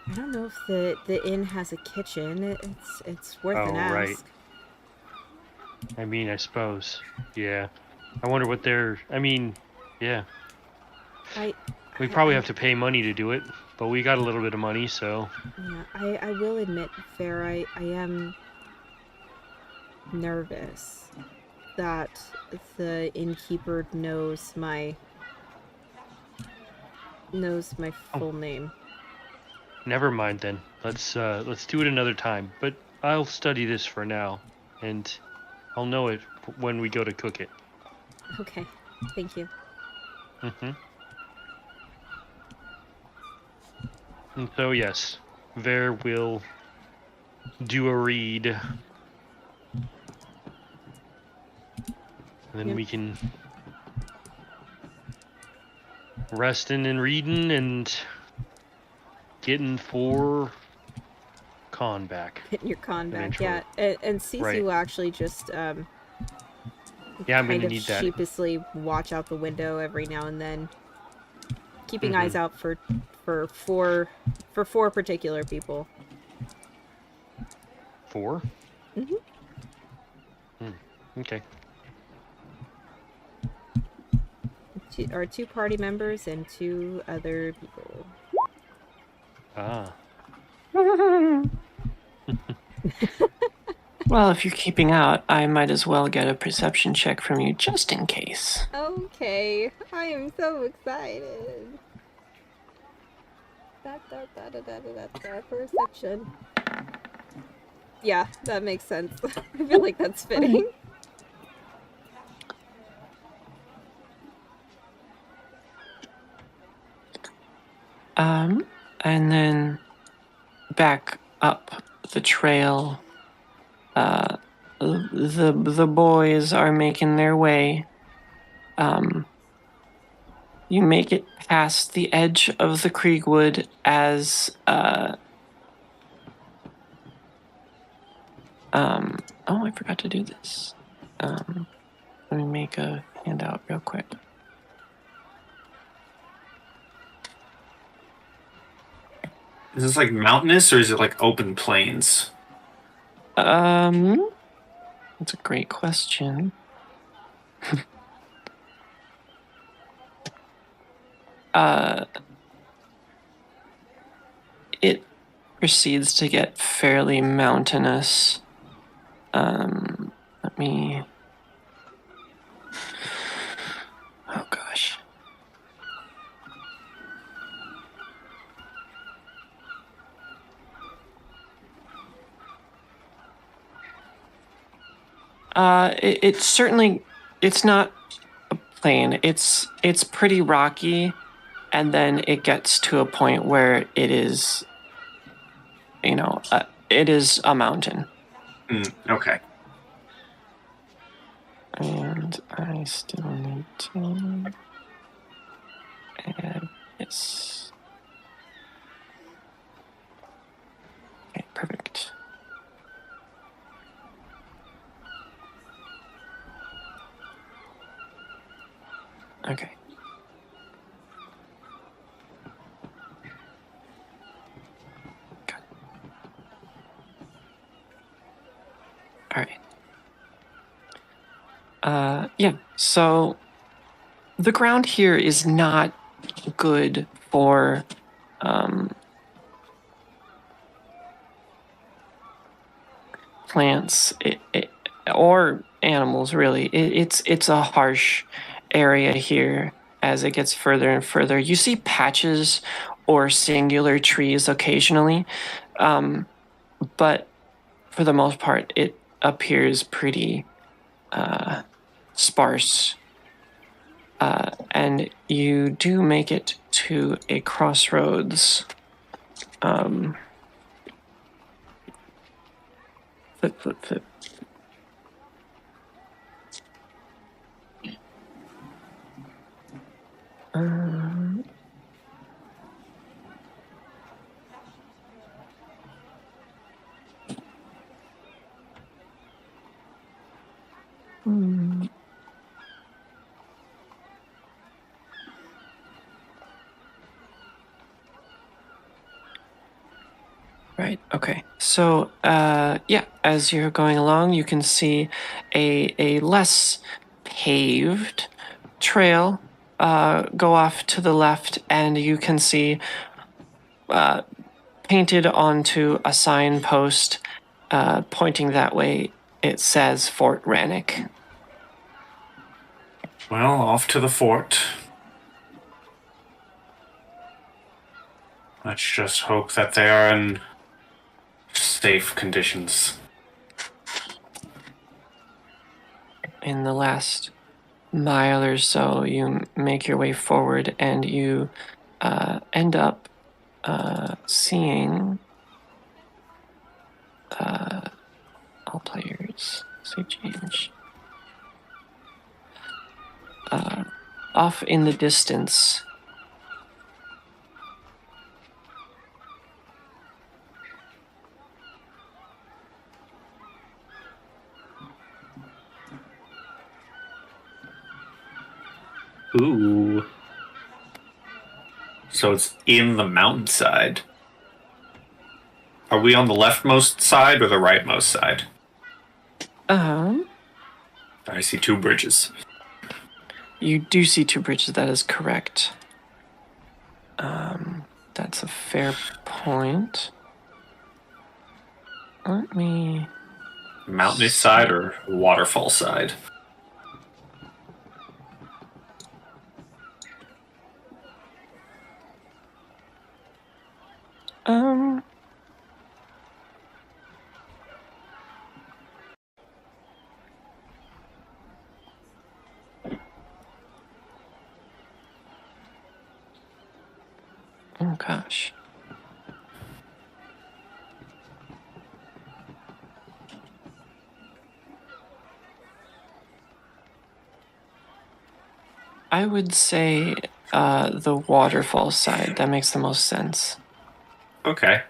I don't know if the inn has a kitchen. It's worth an ask. Right. I mean, I suppose. Yeah. I wonder what they're. I mean, yeah. We probably have to pay money to do it, but we got a little bit of money, so. Yeah, I will admit, Fair, I am nervous that the innkeeper knows my full name. Never mind then. Let's do it another time. But I'll study this for now, and I'll know it when we go to cook it. Okay, thank you. Mm-hmm. And so yes, Ver will do a read, and then we can resting and reading and getting 4 con back. Getting your con back, eventually. yeah. And Cece Right. will actually just Yeah, I'm kind gonna of need that. sheepishly watch out the window every now and then, keeping eyes out for 4 particular people. 4? Mm-hmm. Okay. Two party members and 2 other people. Ah. Well, if you're keeping out, I might as well get a perception check from you just in case. Okay, I am so excited. Perception. Yeah, that makes sense. I feel like that's fitting. And then back up the trail. The boys are making their way. You make it past the edge of the Kriegwood as oh, I forgot to do this. Let me make a handout real quick. Is this like mountainous or is it like open plains? That's a great question. It proceeds to get fairly mountainous. Let me. Oh gosh. It's certainly, it's not a plain. It's pretty rocky, and then it gets to a point where it is, it is a mountain. Okay. And I still need to add this. Okay, perfect. Okay. Got it. All right. Yeah, so the ground here is not good for plants or animals, really. It's a harsh area here as it gets further and further. You see patches or singular trees occasionally, but for the most part, it appears pretty sparse. and you do make it to a crossroads. Flip. Right, okay. So, yeah, as you're going along, you can see a less paved trail go off to the left, and you can see painted onto a signpost pointing that way, it says Fort Rannick. Well, off to the fort. Let's just hope that they are in safe conditions. In the last mile or so, you make your way forward and you end up seeing all players. Say change. Off in the distance. Ooh. So it's in the mountainside. Are we on the leftmost side or the rightmost side? I see two bridges. You do see two bridges, that is correct. That's a fair point. Let me... Mountainous side or waterfall side? Oh gosh. I would say the waterfall side. That makes the most sense. Okay.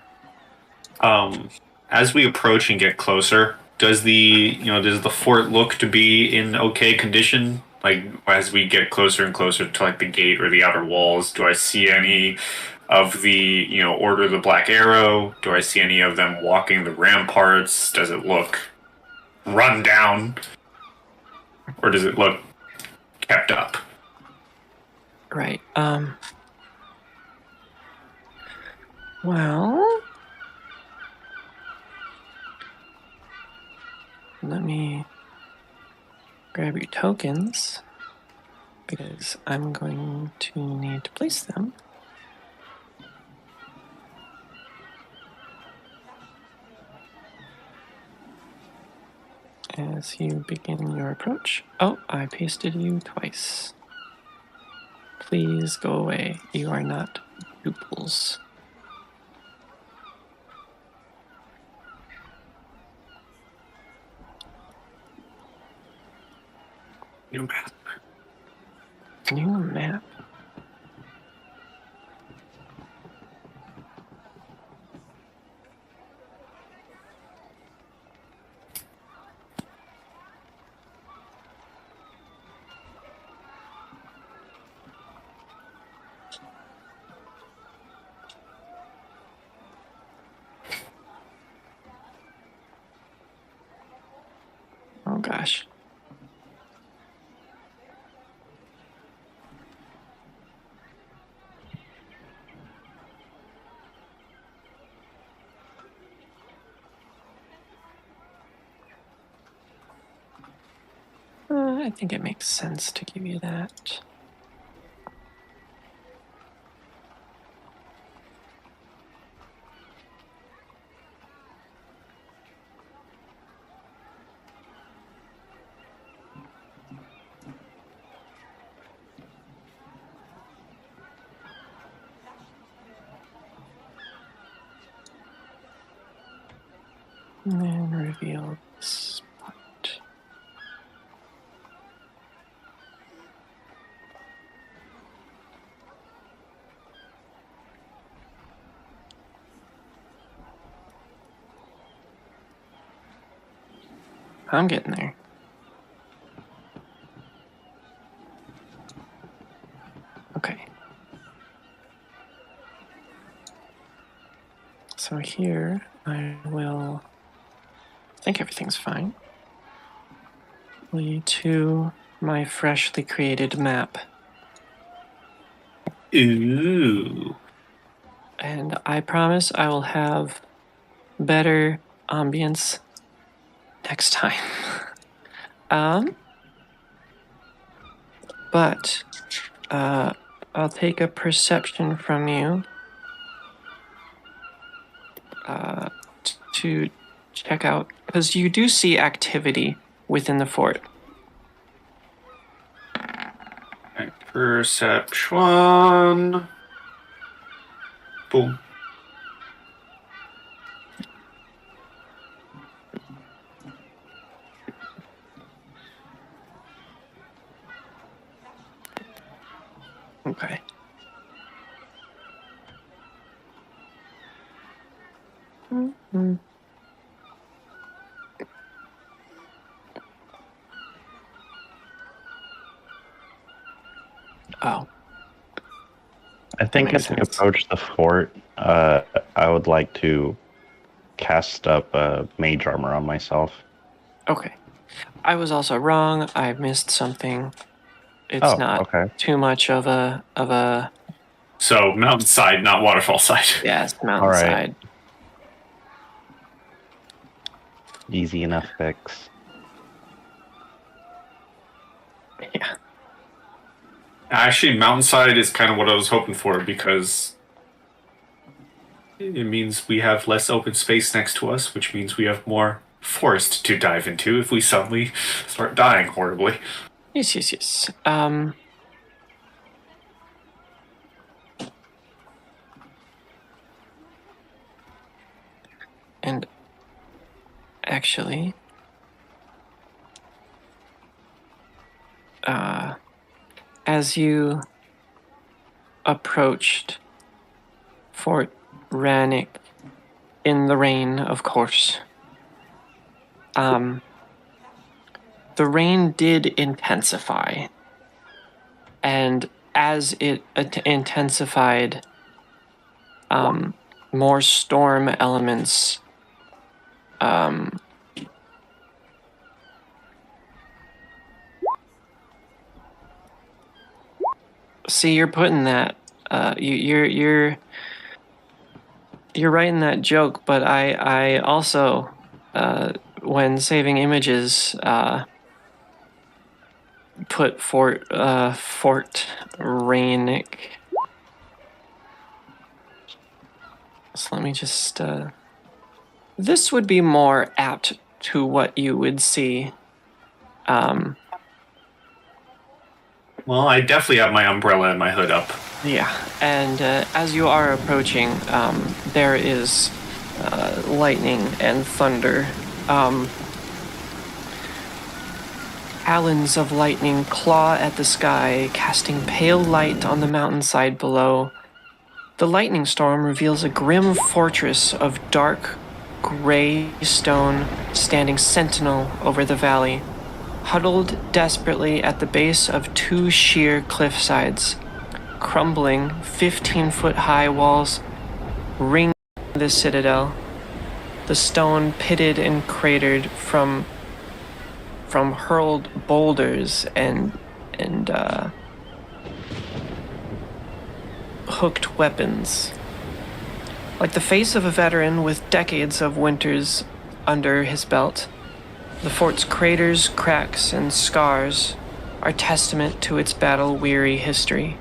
As we approach and get closer, does the fort look to be in okay condition? Like as we get closer and closer to like the gate or the outer walls, do I see any of the Order of the Black Arrow? Do I see any of them walking the ramparts? Does it look run down, or does it look kept up? Right. Well, let me grab your tokens because I'm going to need to place them. As you begin your approach. Oh, I pasted you twice. Please go away. You are not pupils. New map. New map. Oh gosh. I think it makes sense to give you that. And then reveal this part. I'm getting there. Okay. So here I will think everything's fine. Lead to my freshly created map. Ooh. And I promise I will have better ambience next time. But I'll take a perception from you to check out, because you do see activity within the fort. Perception. Boom. Okay. Mm-hmm. Oh. I think Makes as we sense. approach the fort, I would like to cast up mage armor on myself. Okay. I was also wrong. I missed something. It's Oh, not okay. too much of a So mountainside, not waterfall side. yes, All right. mountainside. Easy enough fix. Yeah. Actually, mountainside is kind of what I was hoping for, because it means we have less open space next to us, which means we have more forest to dive into if we suddenly start dying horribly. Yes. And actually, as you approached Fort Rannick in the rain, of course, the rain did intensify. And as it intensified, more storm elements see, you're putting that you're writing that joke, but I also when saving images put Fort Rainick. So let me just this would be more apt to what you would see. Well, I definitely have my umbrella and my hood up. Yeah, and as you are approaching, there is lightning and thunder. Talons of lightning claw at the sky, casting pale light on the mountainside below. The lightning storm reveals a grim fortress of dark, gray stone standing sentinel over the valley, huddled desperately at the base of two sheer cliff sides. Crumbling 15-foot-high walls ring the citadel, the stone pitted and cratered from hurled boulders and hooked weapons. Like the face of a veteran with decades of winters under his belt, the fort's craters, cracks, and scars are testament to its battle-weary history.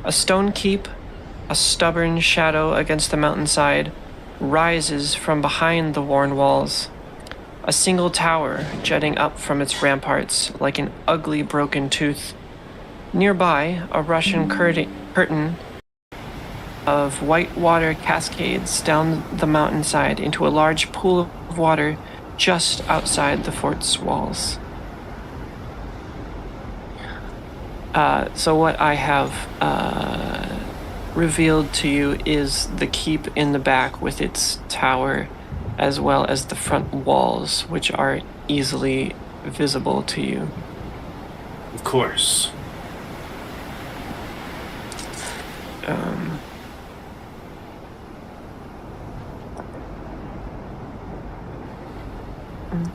A stone keep, a stubborn shadow against the mountainside, rises from behind the worn walls. A single tower jutting up from its ramparts like an ugly broken tooth. Nearby, a Russian curtain of white water cascades down the mountainside into a large pool of water just outside the fort's walls. So what I have revealed to you is the keep in the back with its tower, as well as the front walls, which are easily visible to you. Of course.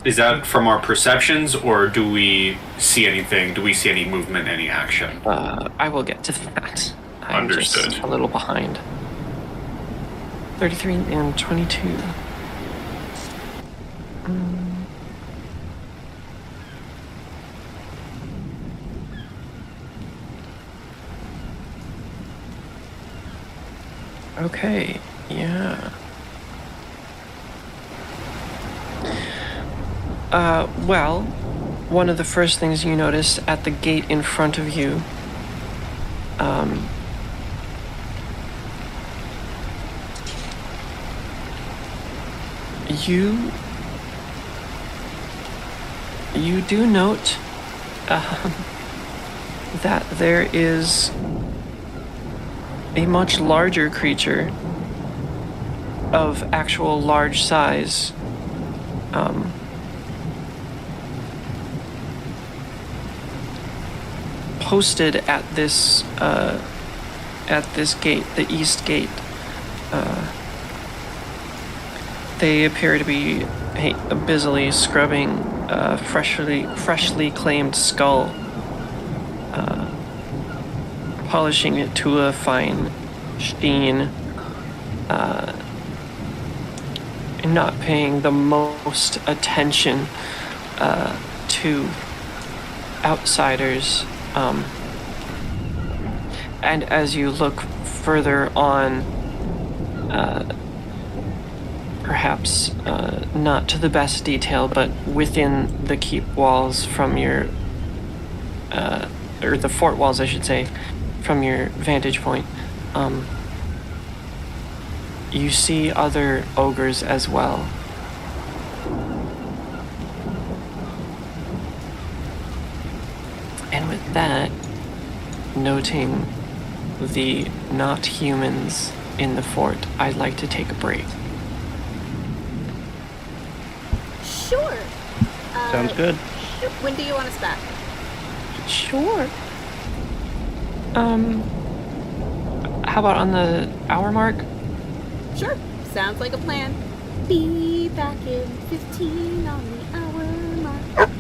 Is that from our perceptions, or do we see anything? Do we see any movement, any action? I will get to that. I'm Understood. just a little behind. 33 and 22. Okay, yeah. Well, one of the first things you notice at the gate in front of you, you do note that there is a much larger creature of actual large size, posted at this gate, the east gate. They appear to be busily scrubbing a freshly claimed skull, polishing it to a fine sheen, and not paying the most attention to outsiders. And as you look further on, perhaps not to the best detail, but within the keep walls from your, or the fort walls, I should say, from your vantage point, you see other ogres as well. And with that, noting the not humans in the fort, I'd like to take a break. Sure. Sounds good. When do you want us back? Sure. How about on the hour mark? Sure. Sounds like a plan. Be back in 15 on the hour mark.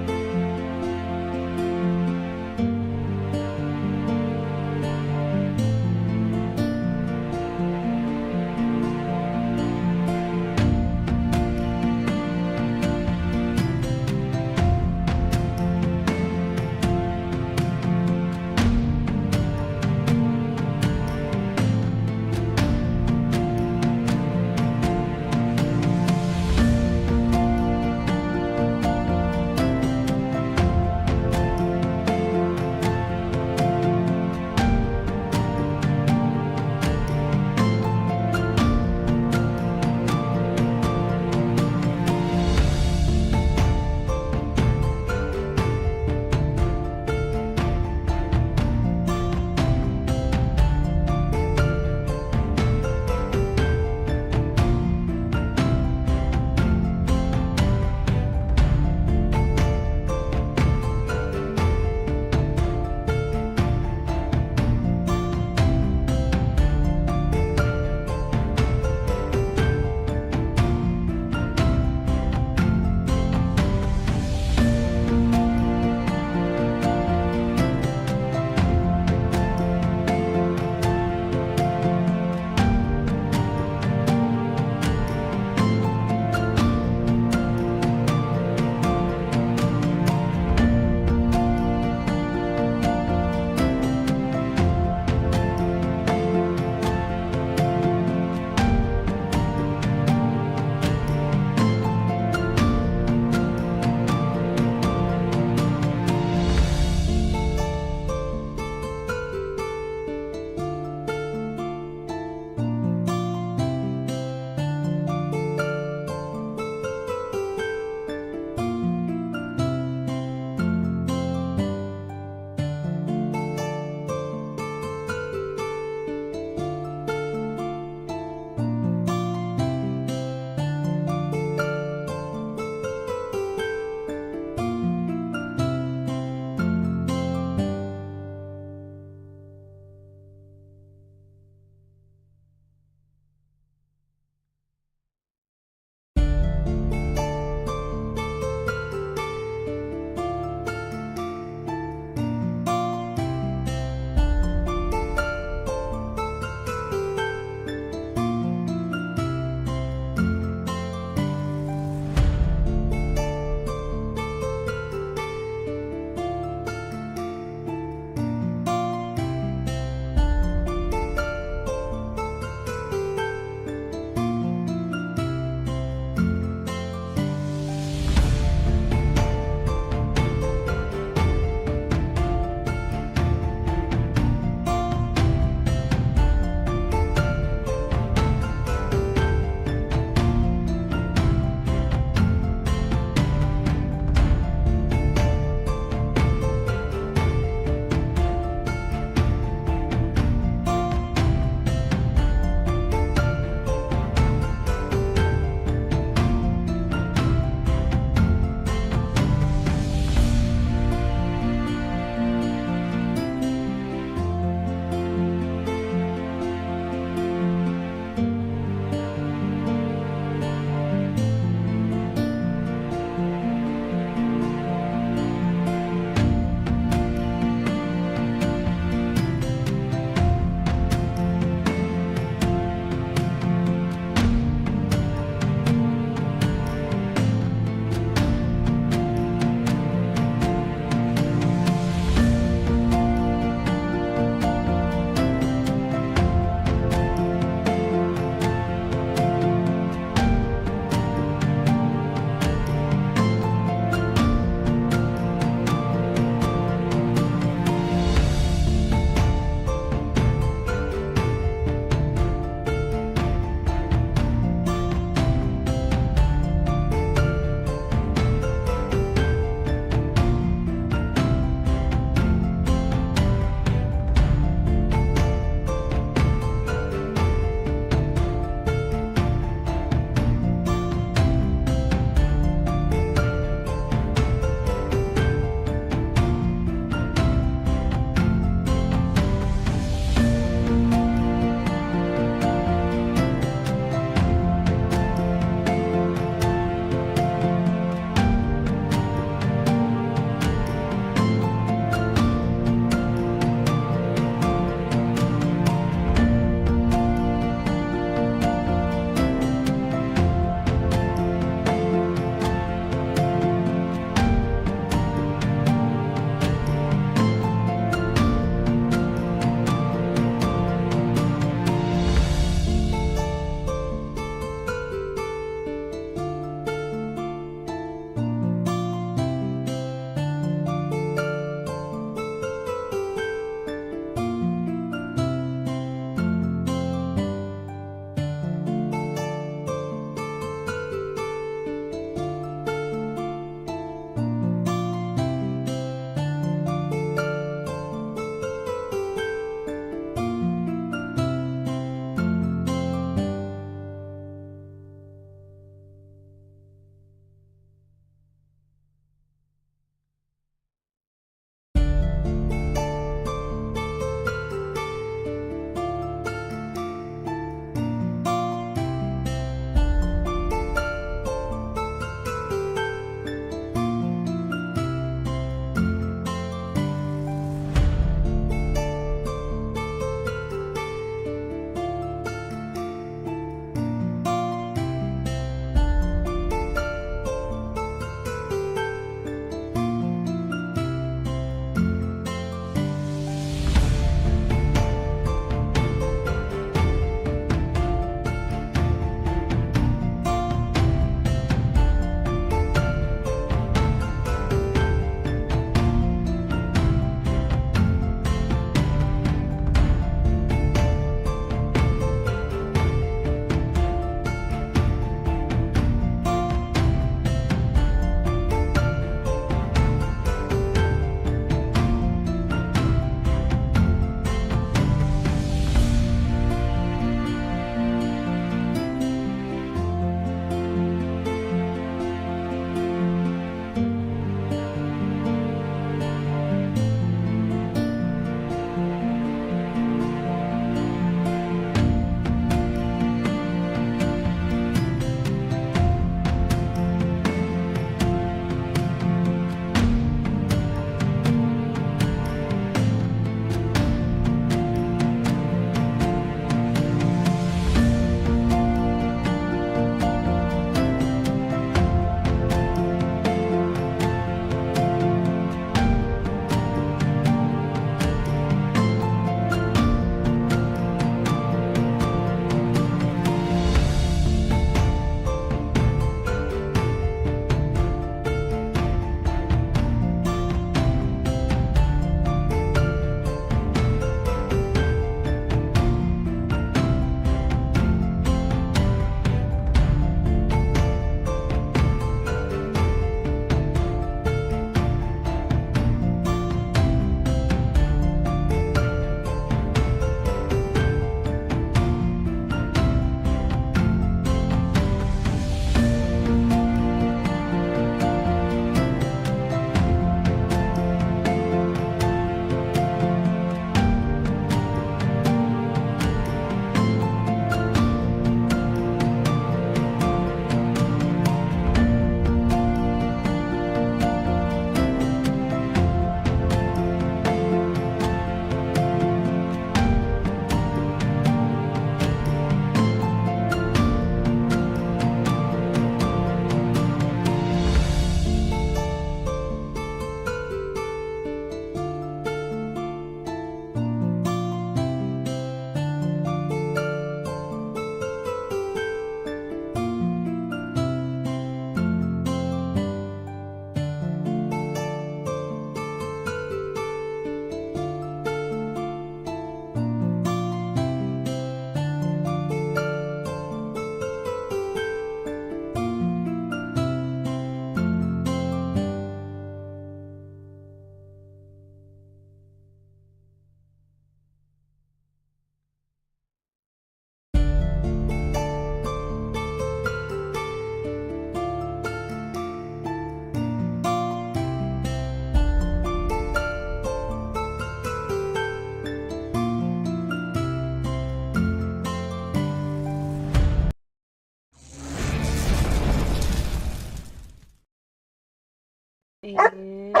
And go.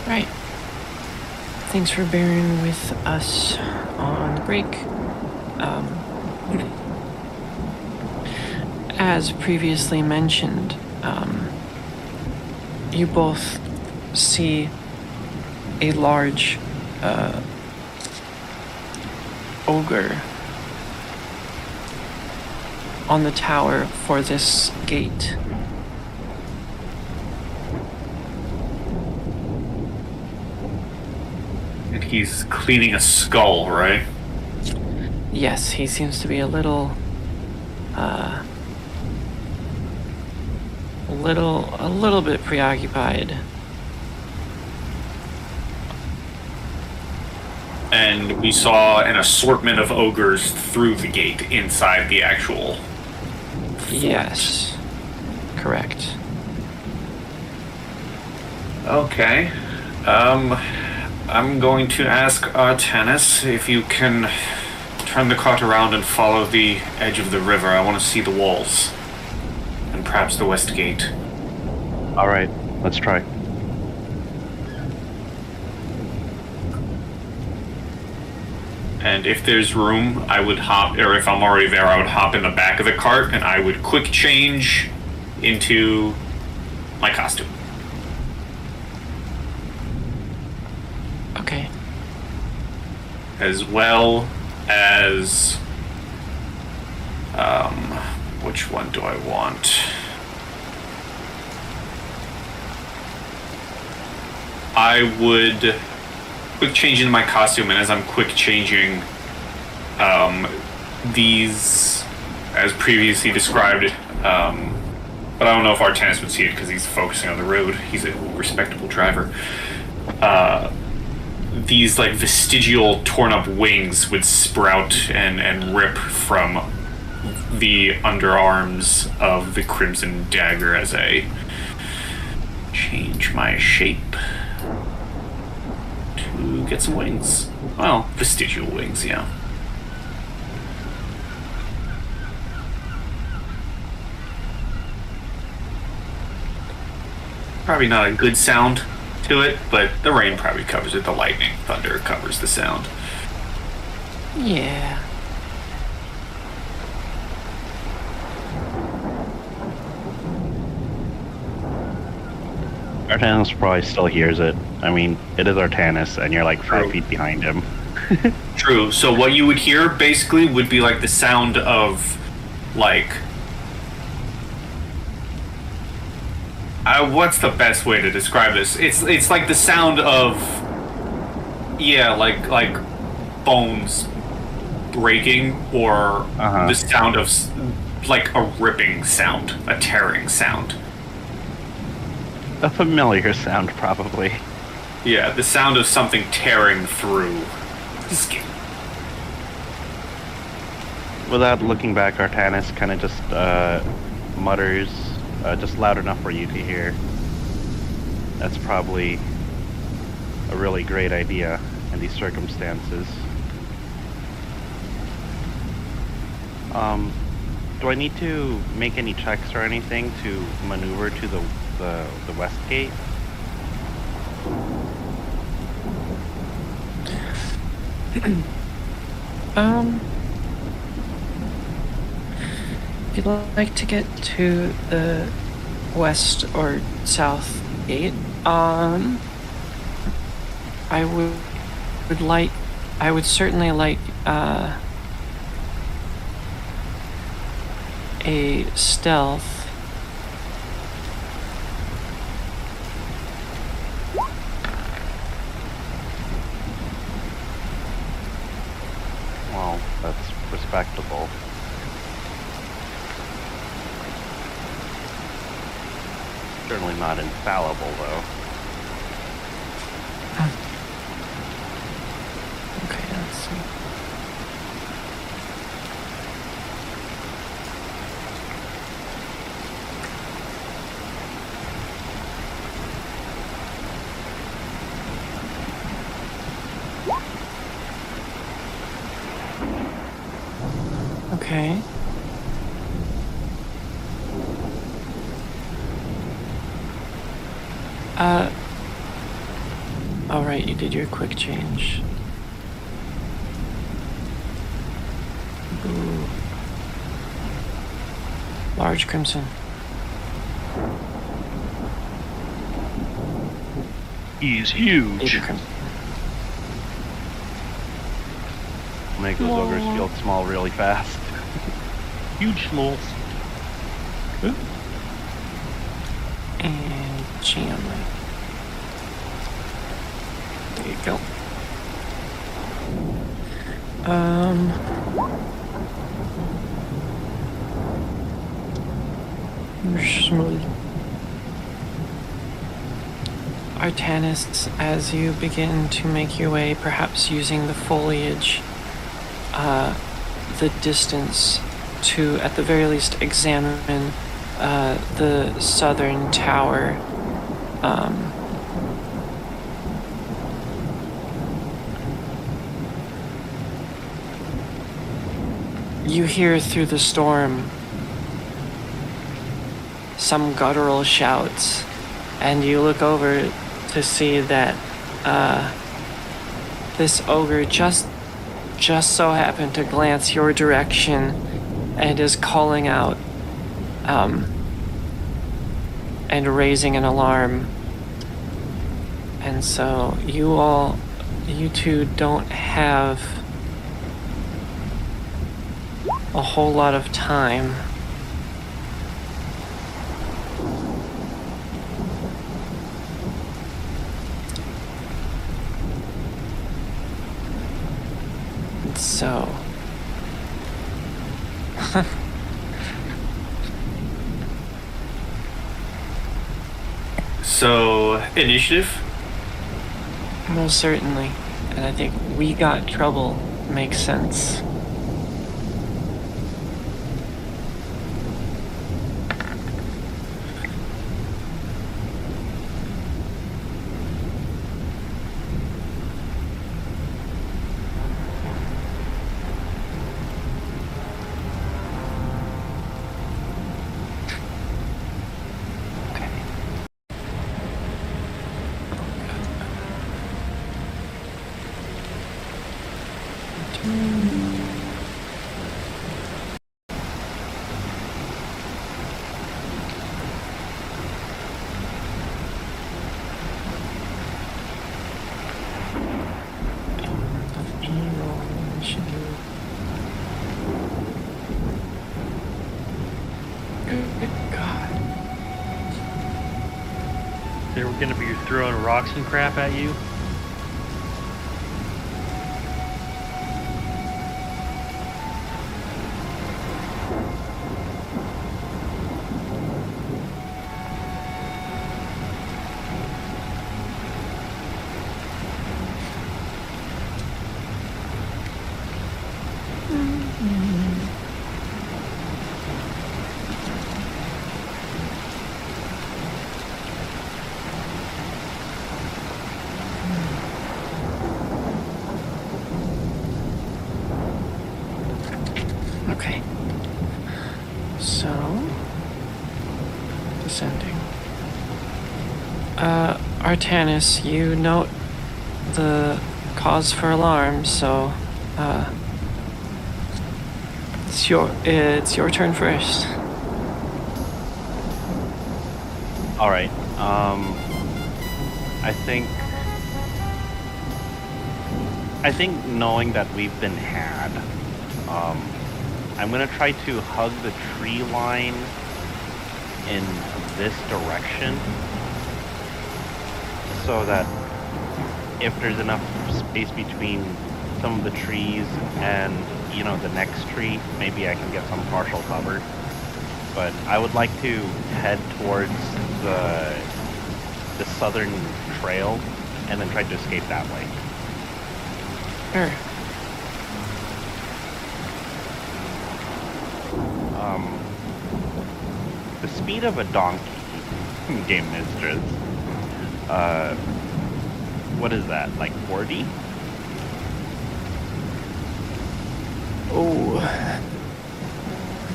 Right. Thanks for bearing with us on the break. As previously mentioned, you both see a large ogre on the tower for this gate. And he's cleaning a skull, right? Yes, he seems to be a little bit preoccupied. And we saw an assortment of ogres through the gate inside the actual fort. Yes, correct. Okay. I'm going to ask Artanis if you can turn the cart around and follow the edge of the river. I want to see the walls. And perhaps the west gate. All right, let's try. And if there's room, I would hop, or if I'm already there, I would hop in the back of the cart and I would quick change into my costume. Okay. As well as, which one do I want? I would quick change into my costume, and as I'm quick changing, these, as previously described, but I don't know if Artanis would see it because he's focusing on the road. He's a respectable driver. These like vestigial torn up wings would sprout and rip from the underarms of the Crimson Dagger as I change my shape to get some wings. Well, vestigial wings, yeah. Probably not a good sound to it, but the rain probably covers it. The lightning, thunder covers the sound. Yeah. Artanis probably still hears it. I mean, it is Artanis, and you're like 5 feet behind him. True. So what you would hear basically would be like the sound of, like, what's the best way to describe this? It's like the sound of, yeah, like bones breaking, or the sound of like a ripping sound, a tearing sound. A familiar sound, probably. Yeah, the sound of something tearing through the skin. Without looking back, Artanis kind of just mutters, just loud enough for you to hear. That's probably a really great idea in these circumstances. Do I need to make any checks or anything to maneuver to the west gate? If you'd like to get to the west or south gate, I would certainly like a stealth. Well, that's respectable. Certainly not infallible, though. Okay, let's see. Okay. right, you did your quick change. Ooh. Large crimson. He's 8 huge. crimson. Make those ogres feel small really fast. Huge smalls. And Jamley. There you go. Artanis, as you begin to make your way, perhaps using the foliage, the distance to, at the very least, examine the southern tower. You hear through the storm some guttural shouts, and you look over to see that this ogre just so happened to glance your direction and is calling out and raising an alarm. And so you two don't have a whole lot of time. So So, initiative? most certainly, and I think we got trouble makes sense. Good God. They were gonna be throwing rocks and crap at you. Okay. So, descending. Artanis, you note the cause for alarm, so, it's your turn first. All right. I think knowing that we've been had, I'm gonna try to hug the tree line in this direction so that if there's enough space between some of the trees and, you know, the next tree, maybe I can get some partial cover. But I would like to head towards the southern trail and then try to escape that way. Sure. The speed of a donkey, game mistress. What is that, like 40? Oh.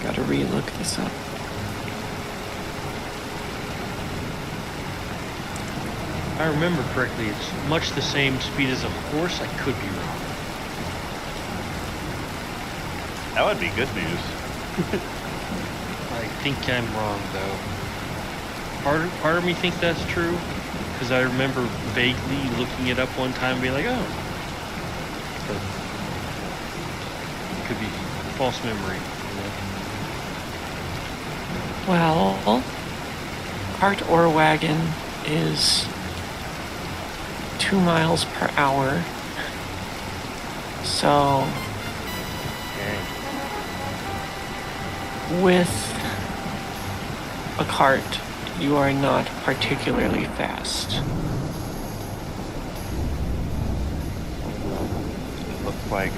Gotta re-look this up. I remember correctly, it's much the same speed as a horse. I could be wrong. That would be good news. I think I'm wrong though. Part of me thinks that's true, because I remember vaguely looking it up one time and being like, oh. But it could be false memory. You know? Well, cart or wagon is 2 miles per hour. So, with a cart, you are not particularly fast. It looks like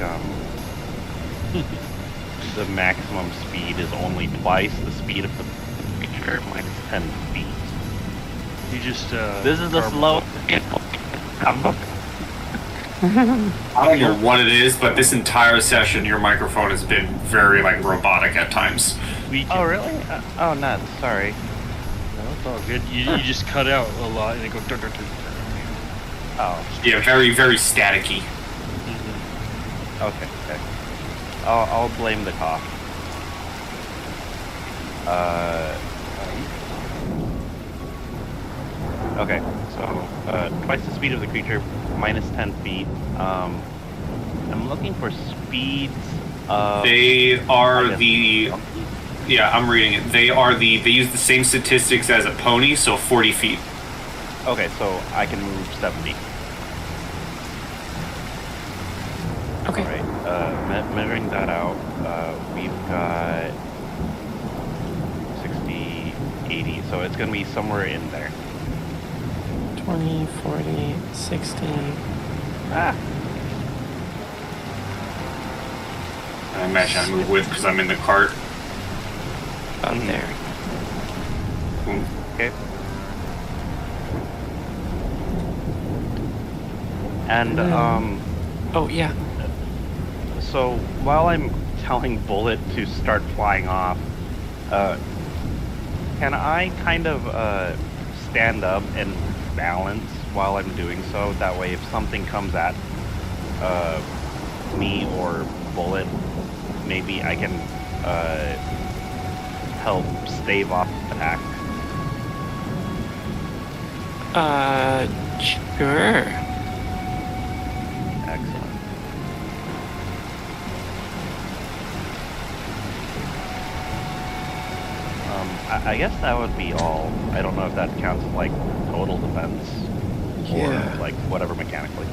the maximum speed is only twice the speed of the creature minus 10 feet. You just This is the slow. I don't know what it is, but this entire session, your microphone has been very like robotic at times. Oh really? Oh no, sorry. No, it's all good. You just cut out a lot and it go. Oh, Yeah, very very staticky. okay. I'll blame the cough. Okay, so twice the speed of the creature, minus 10 feet. I'm looking for speeds of... They are I guess- the yeah, I'm reading it. They use the same statistics as a pony, so 40 feet. Okay, so I can move 70. Okay. Alright, measuring that out, we've got 60, 80, so it's gonna be somewhere in there. 20, 40, 60. Ah! I imagine I move with because I'm in the cart. About there. Okay. And, Oh, yeah. so while I'm telling Bullet to start flying off, can I kind of stand up and balance while I'm doing so? That way, if something comes at me or Bullet, maybe I can help stave off attack. Sure. Excellent. I guess that would be all. I don't know if that counts as like total defense or Yeah. like whatever mechanically.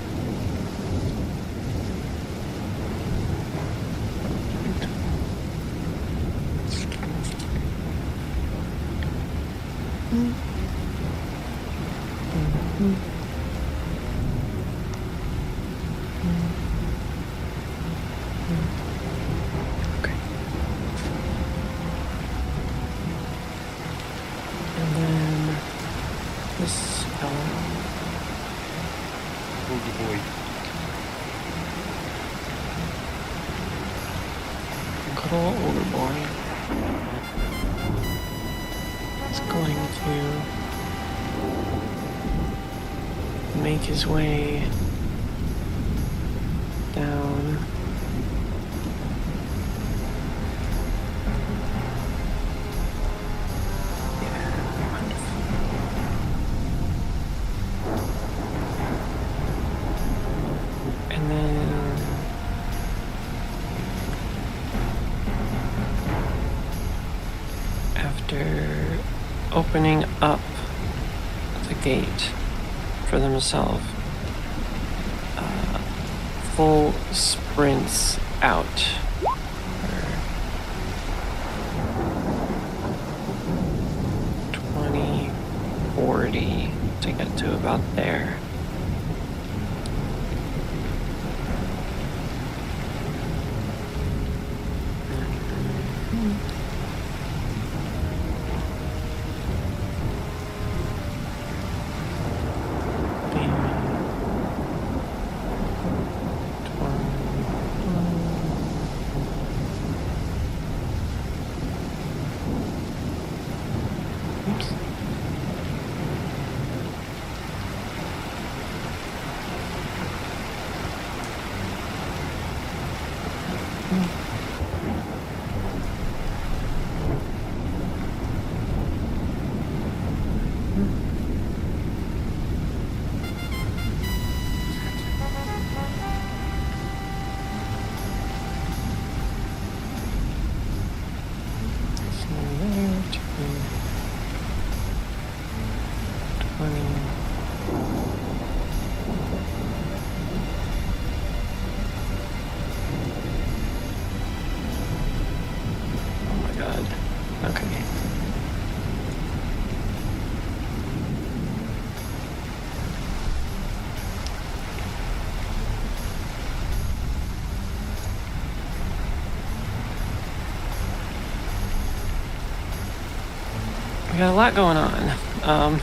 Okay. And then this Oh boy. good old older boy is going to make his way down. Yeah, wonderful. And then after opening up the gate for themselves, full sprints out. 20, 40 to get to about there. Oops. got a lot going on. Ooh,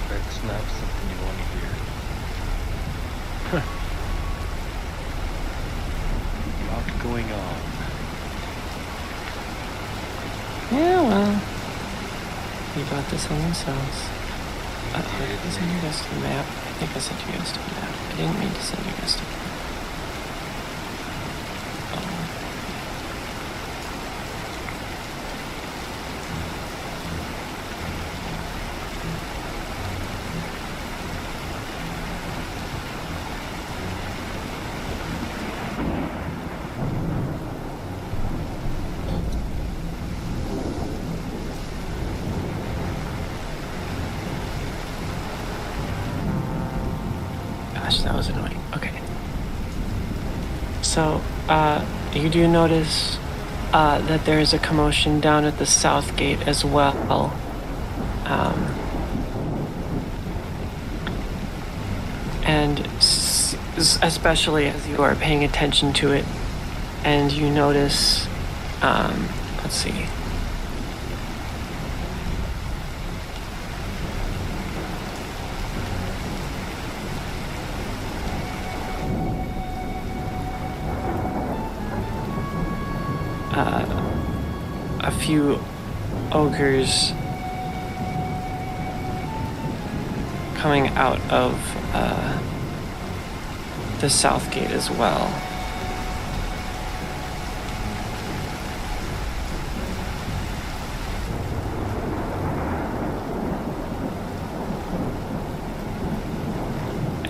that's not something you want to hear. A lot going on. Yeah, well, you got this on themselves. Did I send you guys to the map? I think I sent you guys to the map. I didn't mean to send you guys to the map. Gosh, that was annoying. Okay. So, you do notice that there is a commotion down at the south gate as well. And especially as you are paying attention to it, and you notice, let's see. A few ogres coming out of the south gate as well.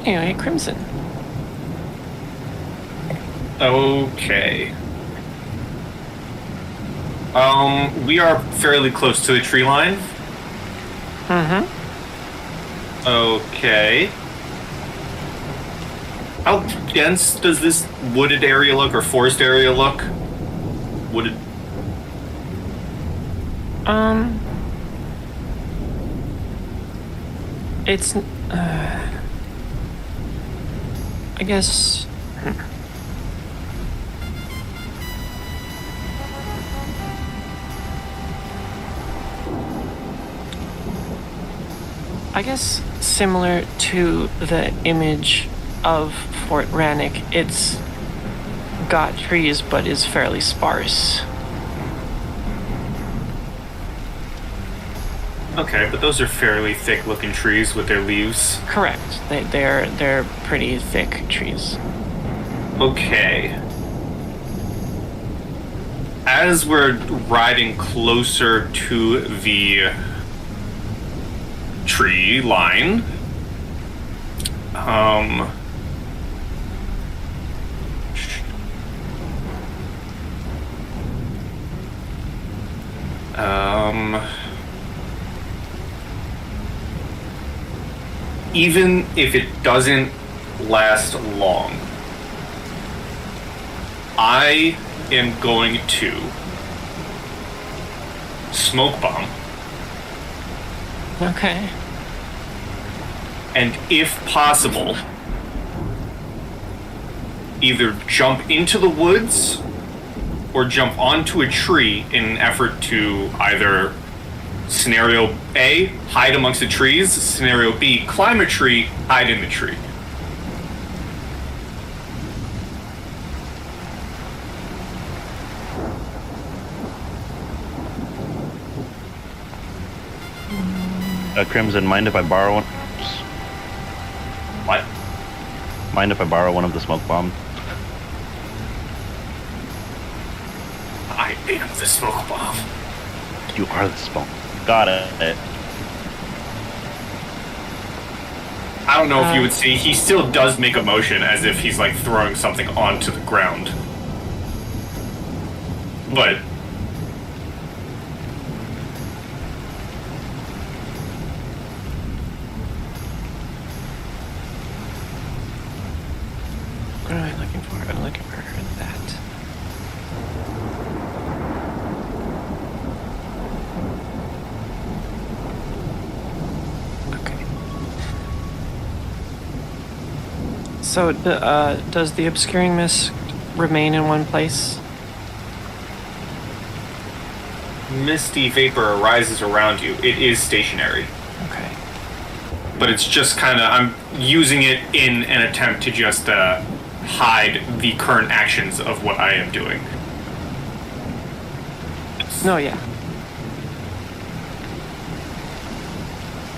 Anyway, Crimson. Okay. We are fairly close to the tree line. Mm-hmm. Okay. How dense does this wooded area look, or forest area look? Wooded. It's, I guess, similar to the image of Fort Rannick, it's got trees but is fairly sparse. Okay, but those are fairly thick-looking trees with their leaves. Correct. They're pretty thick trees. Okay. As we're riding closer to the tree line, even if it doesn't last long, I am going to smoke bomb. Okay. And if possible, either jump into the woods or jump onto a tree in an effort to either scenario A, hide amongst the trees, scenario B, climb a tree, hide in the tree. Crimson, mind if I borrow one? What? Mind if I borrow one of the smoke bombs? I am the smoke bomb. You are the smoke. Got it. I don't know if you would see, he still does make a motion as if he's like throwing something onto the ground. But what am I looking for? I'm looking for that. Okay. So, does the obscuring mist remain in one place? misty vapor arises around you, it is stationary. Okay. But it's just kind of, I'm using it in an attempt to just hide the current actions of what I am doing. No, yeah.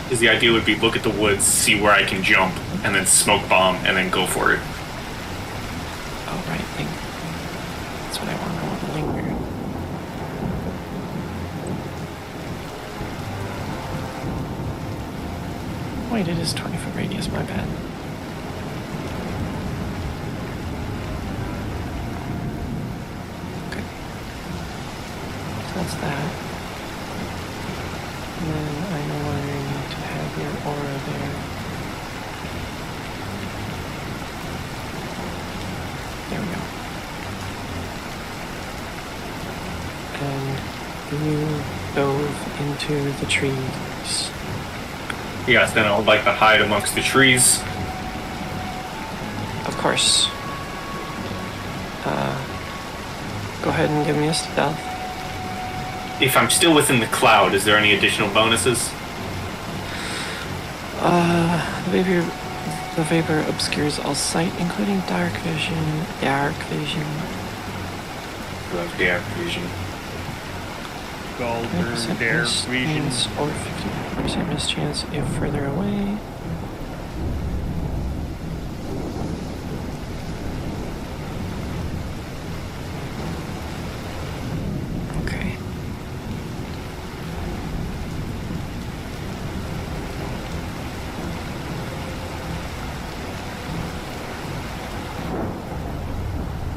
Because the idea would be look at the woods, see where I can jump, and then smoke bomb, and then go for it. Oh, right. That's what I want. I want to linger. Wait, it is 20-foot radius, my bad. Okay. So that's that. And then I no longer need to have your aura there. There we go. And you dove into the trees. Yes, then I would like to hide amongst the trees. Of course. Go ahead and give me a stealth. If I'm still within the cloud, is there any additional bonuses? The vapor obscures all sight, including dark vision. Dark vision. Love dark vision. Gold 50% their vision. mischance or 50% mischance if further away. Okay.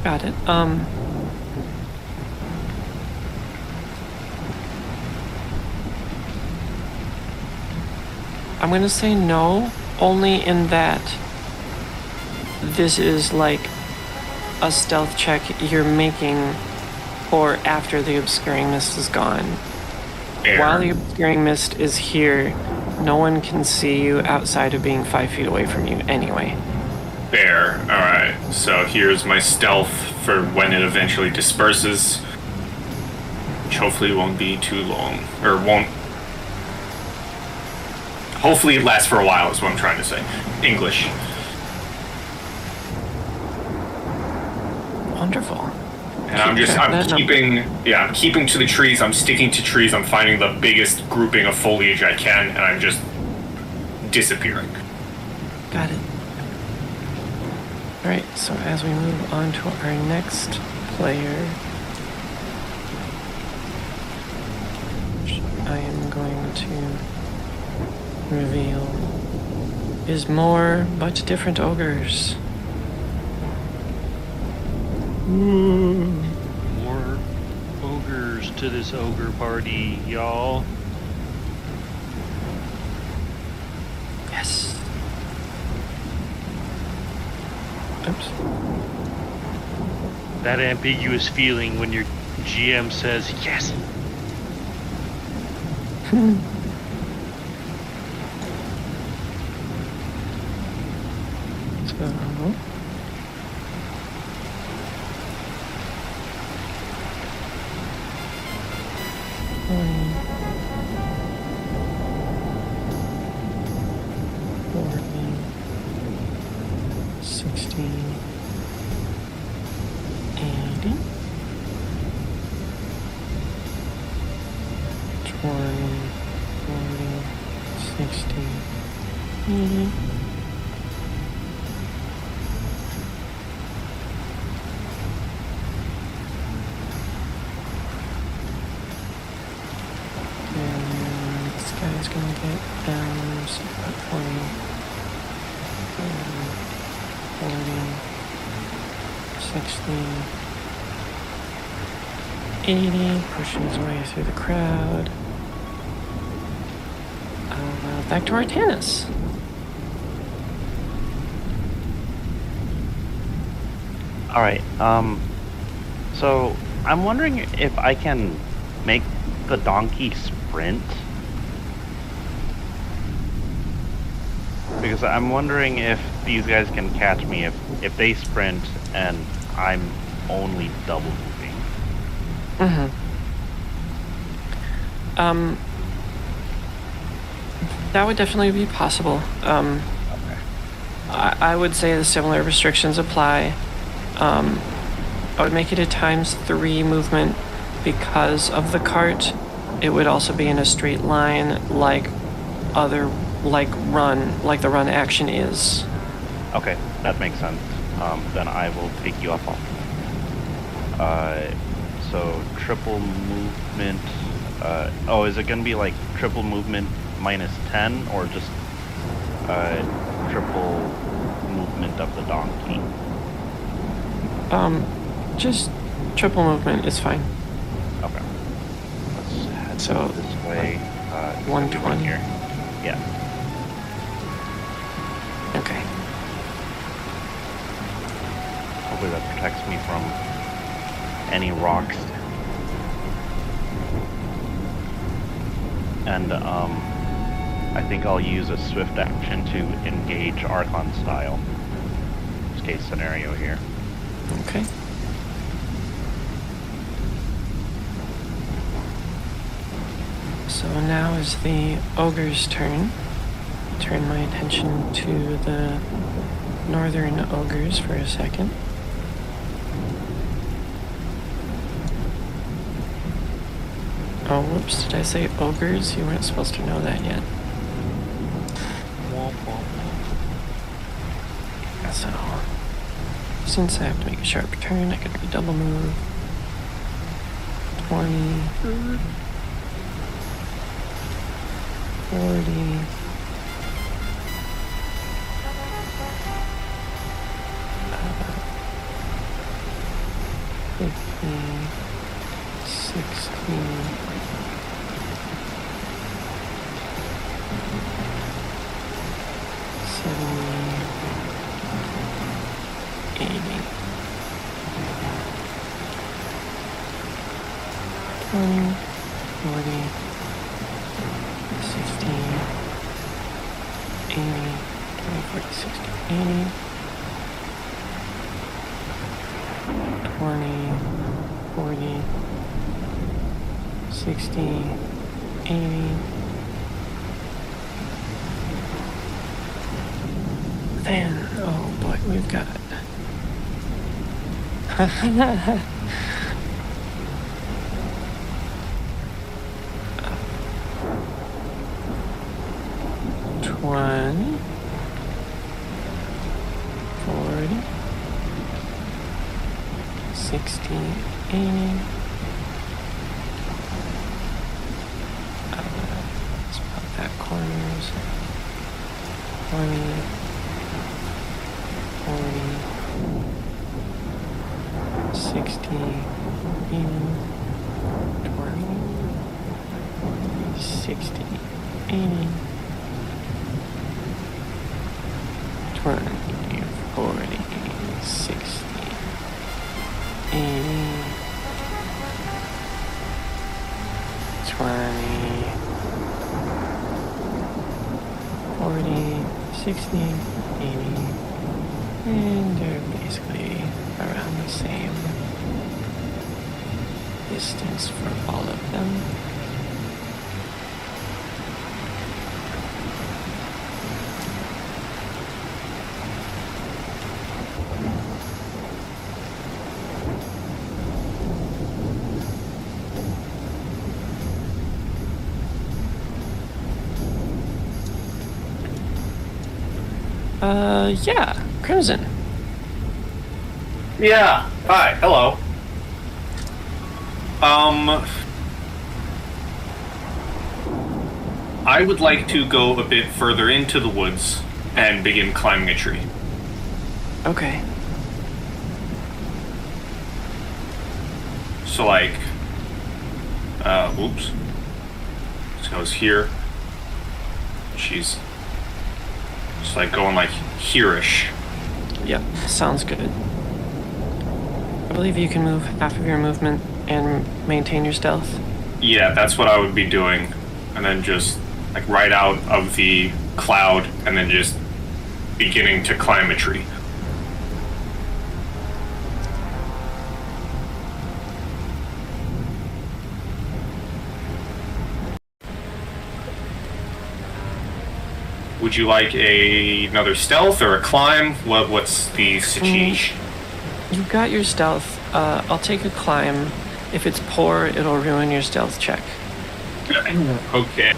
Got it. I'm gonna say no, only in that this is like a stealth check you're making for after the obscuring mist is gone. Air. While the obscuring mist is here, no one can see you outside of being 5 feet away from you anyway. Fair. Alright, so here's my stealth for when it eventually disperses. Which hopefully won't be too long. Or won't... Hopefully it lasts for a while is what I'm trying to say. English. Wonderful. And I'm keeping to the trees, I'm sticking to trees, I'm finding the biggest grouping of foliage I can, and I'm just disappearing. Got it. Alright, so as we move on to our next player, I am going to reveal is more but different ogres. More ogres to this ogre party, y'all. Yes. Oops. That ambiguous feeling when your GM says yes. So, Guy's gonna get so about 40, 40, 60, 80, pushing his way through the crowd. Back to Artanis. All right. So I'm wondering if I can make the donkey sprint. Because I'm wondering if these guys can catch me if they sprint and I'm only double moving. Mm-hmm. That would definitely be possible. Okay. I would say the similar restrictions apply. I would make it a ×3 movement because of the cart. It would also be in a straight line like the run action is. Okay, that makes sense. Then I will take you up on. So triple movement. Is it gonna be like triple movement -10 or just triple movement of the donkey? Just triple movement is fine. Okay. Let's head So, this way. 120 here. Yeah. Okay. Hopefully that protects me from any rocks. And I think I'll use a swift action to engage Archon style. Worst case scenario here. Okay. So now is the ogre's turn. Turn my attention to the northern ogres for a second. Oh, whoops, did I say ogres? You weren't supposed to know that yet. So, since I have to make a sharp turn, I can double move. 20, 40, 50, 60, 70, 80, 20, 40, 60, 80, 20, 40, 60, 80, 20, 40, 60, 80. Then, oh boy, we've got 20, 40, 60, 80. Let's pop that corners. 20, 40, 60, 80, 20, 60, 80, 20, 40, 60, 80, 20, 40, 60, 80, and they're basically around the same distance for all of them. Yeah, Crimson. Yeah. Hi. Hello. I would like to go a bit further into the woods and begin climbing a tree. Okay. So, like, oops. This goes here. She's just like going like here-ish. Yep, sounds good. I believe you can move half of your movement and maintain your stealth. Yeah, that's what I would be doing. And then just like right out of the cloud and then just beginning to climb a tree. Would you like another stealth or a climb? What's the situation? You've got your stealth. I'll take a climb. If it's poor, it'll ruin your stealth check. Okay.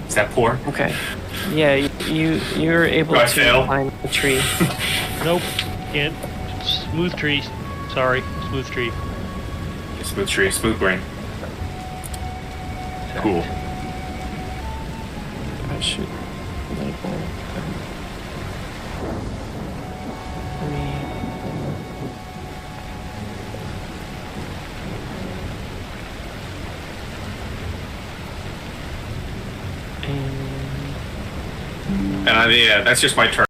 Is that poor? Okay. Yeah, you're able Do I to fail? climb the tree. Nope. Can't. Smooth tree. Sorry. Smooth tree. Smooth tree, smooth brain. Cool. I should label me. And yeah, that's just my turn.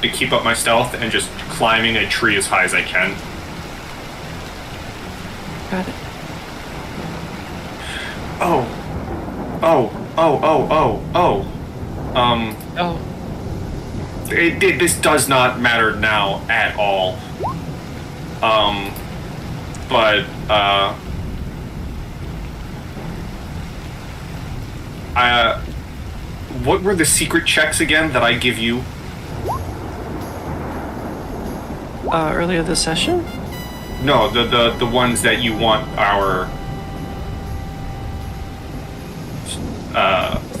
To keep up my stealth and just climbing a tree as high as I can. Got it. Oh. Oh, This does not matter now at all. What were the secret checks again that I give you? earlier this session? No, the ones that you want our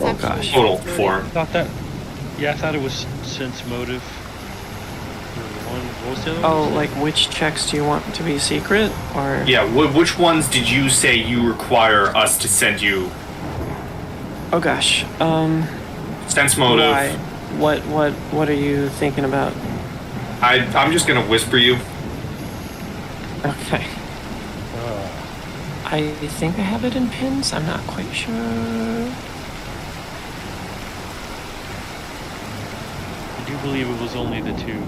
Oh gosh. total for. Thought that. Yeah, I thought it was sense motive. What was the other Oh, one? like which checks do you want to be secret, or? Yeah, which ones did you say you require us to send you? Oh gosh. Sense motive. Why? What are you thinking about? I'm just gonna whisper you. Okay. I think I have it in pins. I'm not quite sure. I do believe it was only the two.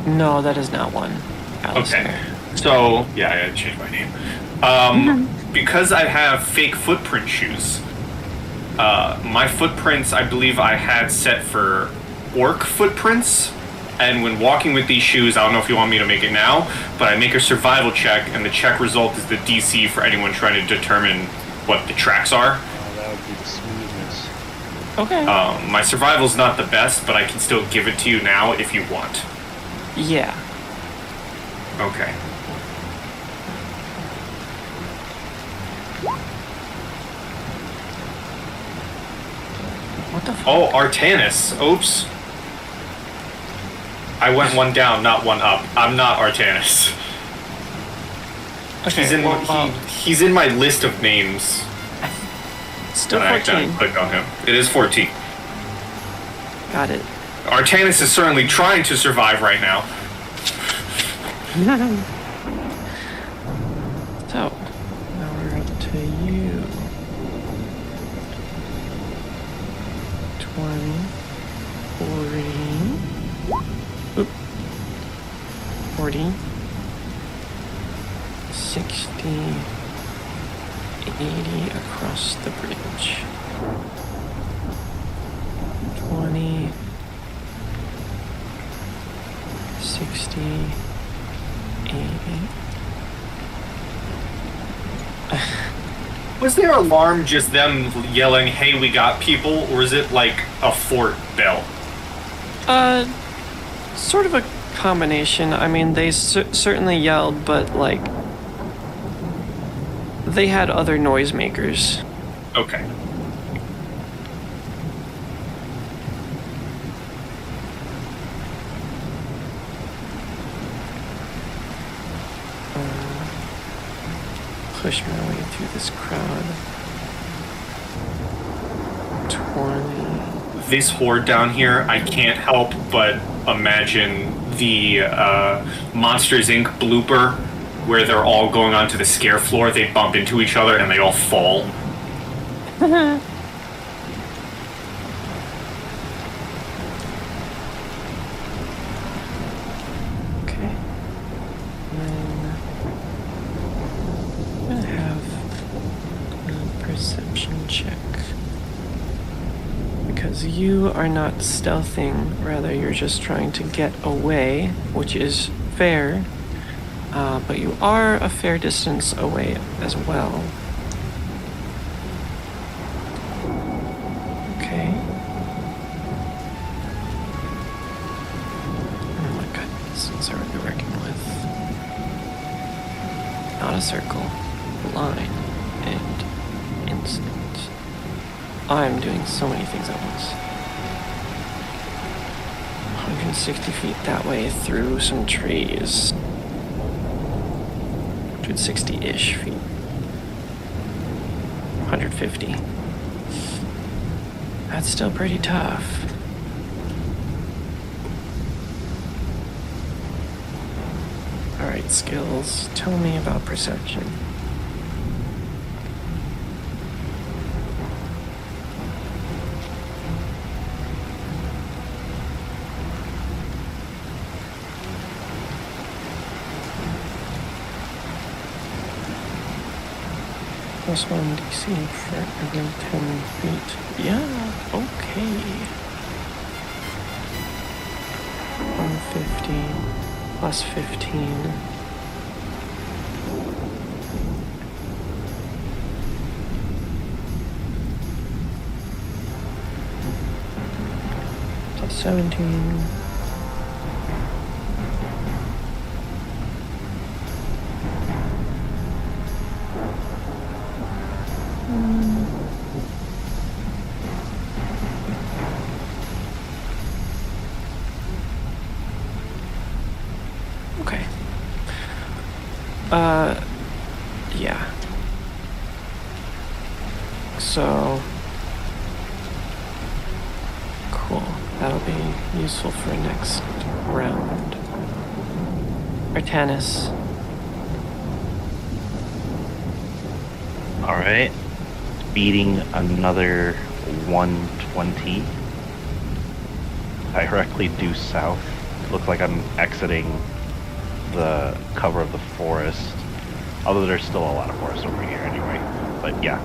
No, that is not one. Okay. So yeah, I gotta change my name. Because I have fake footprint shoes. My footprints, I believe I had set for orc footprints. And when walking with these shoes, I don't know if you want me to make it now, but I make a survival check, and the check result is the DC for anyone trying to determine what the tracks are. Oh, that would be the smoothness. Okay. My survival's not the best, but I can still give it to you now if you want. Yeah. Okay. What the f- Oh, Artanis. Oops. I went one down, not one up. I'm not Artanis. Okay, He's in my list of names. Still And I 14. clicked on him. It is 14. Got it. Artanis is certainly trying to survive right now. So, now we're up to you. 20, 40, oop, 40, 60, 80 across the bridge. 20, 60, 80. Was their alarm just them yelling, "Hey, we got people," or is it like a fort bell? Sort of a combination. I mean, they certainly yelled, but like they had other noisemakers. Okay. Push my way through this crowd. 20. This horde down here, I can't help but imagine the Monsters Inc. blooper where they're all going onto the scare floor, they bump into each other and they all fall. Okay. And then I'm gonna have a perception check. Because you are not stealthing, rather you're just trying to get away, which is fair. but you are a fair distance away as well. Okay. Oh my goodness, what are we working with? Not a circle, a line, and instant. I'm doing so many things at once. 160 feet that way through some trees. 160-ish feet. 150. That's still pretty tough. Alright, skills. Tell me about perception. Plus 1 DC for every 10 feet. Yeah, okay. 150 plus 15. Plus 17. Okay. Yeah. So, cool. That'll be useful for next round. Artanis. All right. Beating another 120 directly due south. Looks like I'm exiting the cover of the forest. Although there's still a lot of forest over here anyway. But yeah,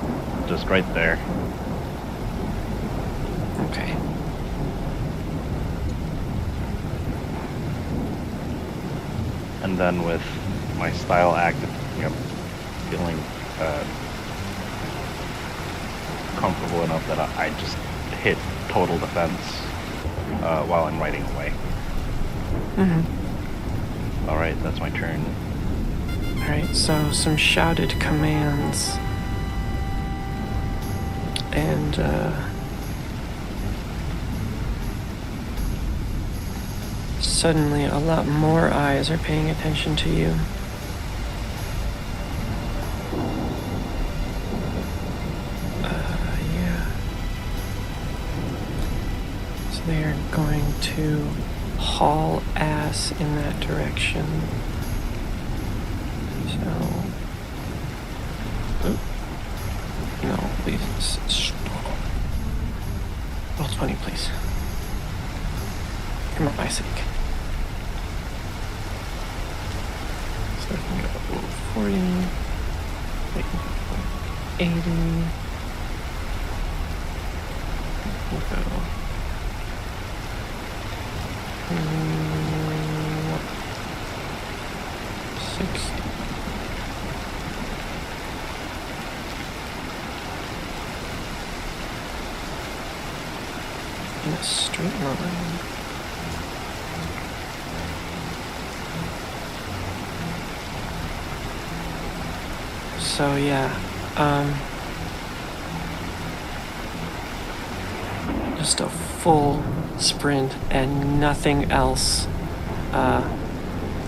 just right there. Okay. And then with my style active, feeling comfortable enough that I just hit total defense while I'm riding away. Mm-hmm. Alright, that's my turn. Alright, so some shouted commands. And, suddenly a lot more eyes are paying attention to you. Yeah. So they are going to haul ass in that direction. So... Oop. No, please. Stop. Roll 20, please. For my sake. So I can go 40, 80. We'll go 60. In a straight line. So yeah, just a full sprint and nothing else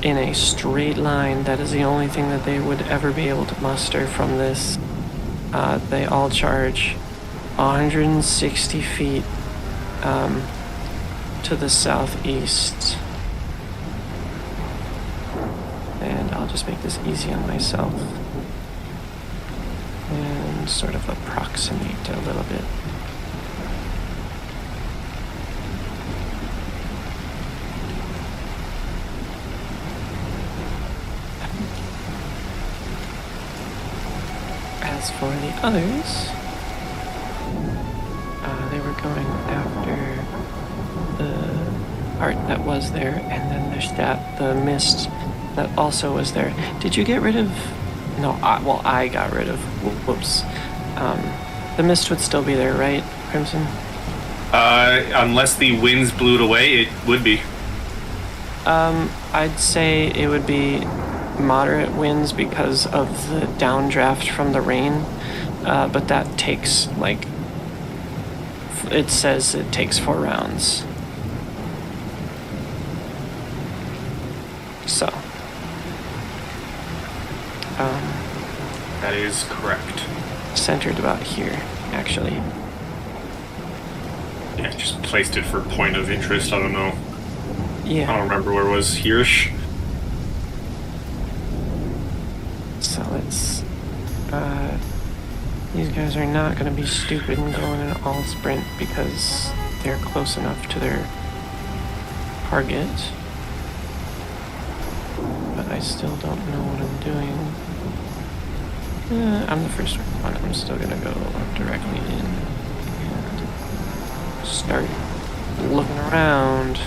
in a straight line. That is the only thing that they would ever be able to muster from this. They all charge 160 feet to the southeast. And I'll just make this easy on myself. And sort of approximate a little bit. As for the others, they were going after the art that was there, and then there's the mist that also was there. Did you get rid of? No, I got rid of. Whoops. The mist would still be there, right, Crimson? Unless the winds blew it away, it would be. I'd say it would be moderate winds because of the downdraft from the rain, but that takes, like, it says it takes 4 rounds. So. That is correct. Centered about here, actually. Yeah, just placed it for point of interest. I don't know. Yeah. I don't remember where it was. Here-ish. So let's. These guys are not going to be stupid and going in all sprint because they're close enough to their target. But I still don't know what I'm doing. I'm the first one. I'm still going to go directly in and start looking around.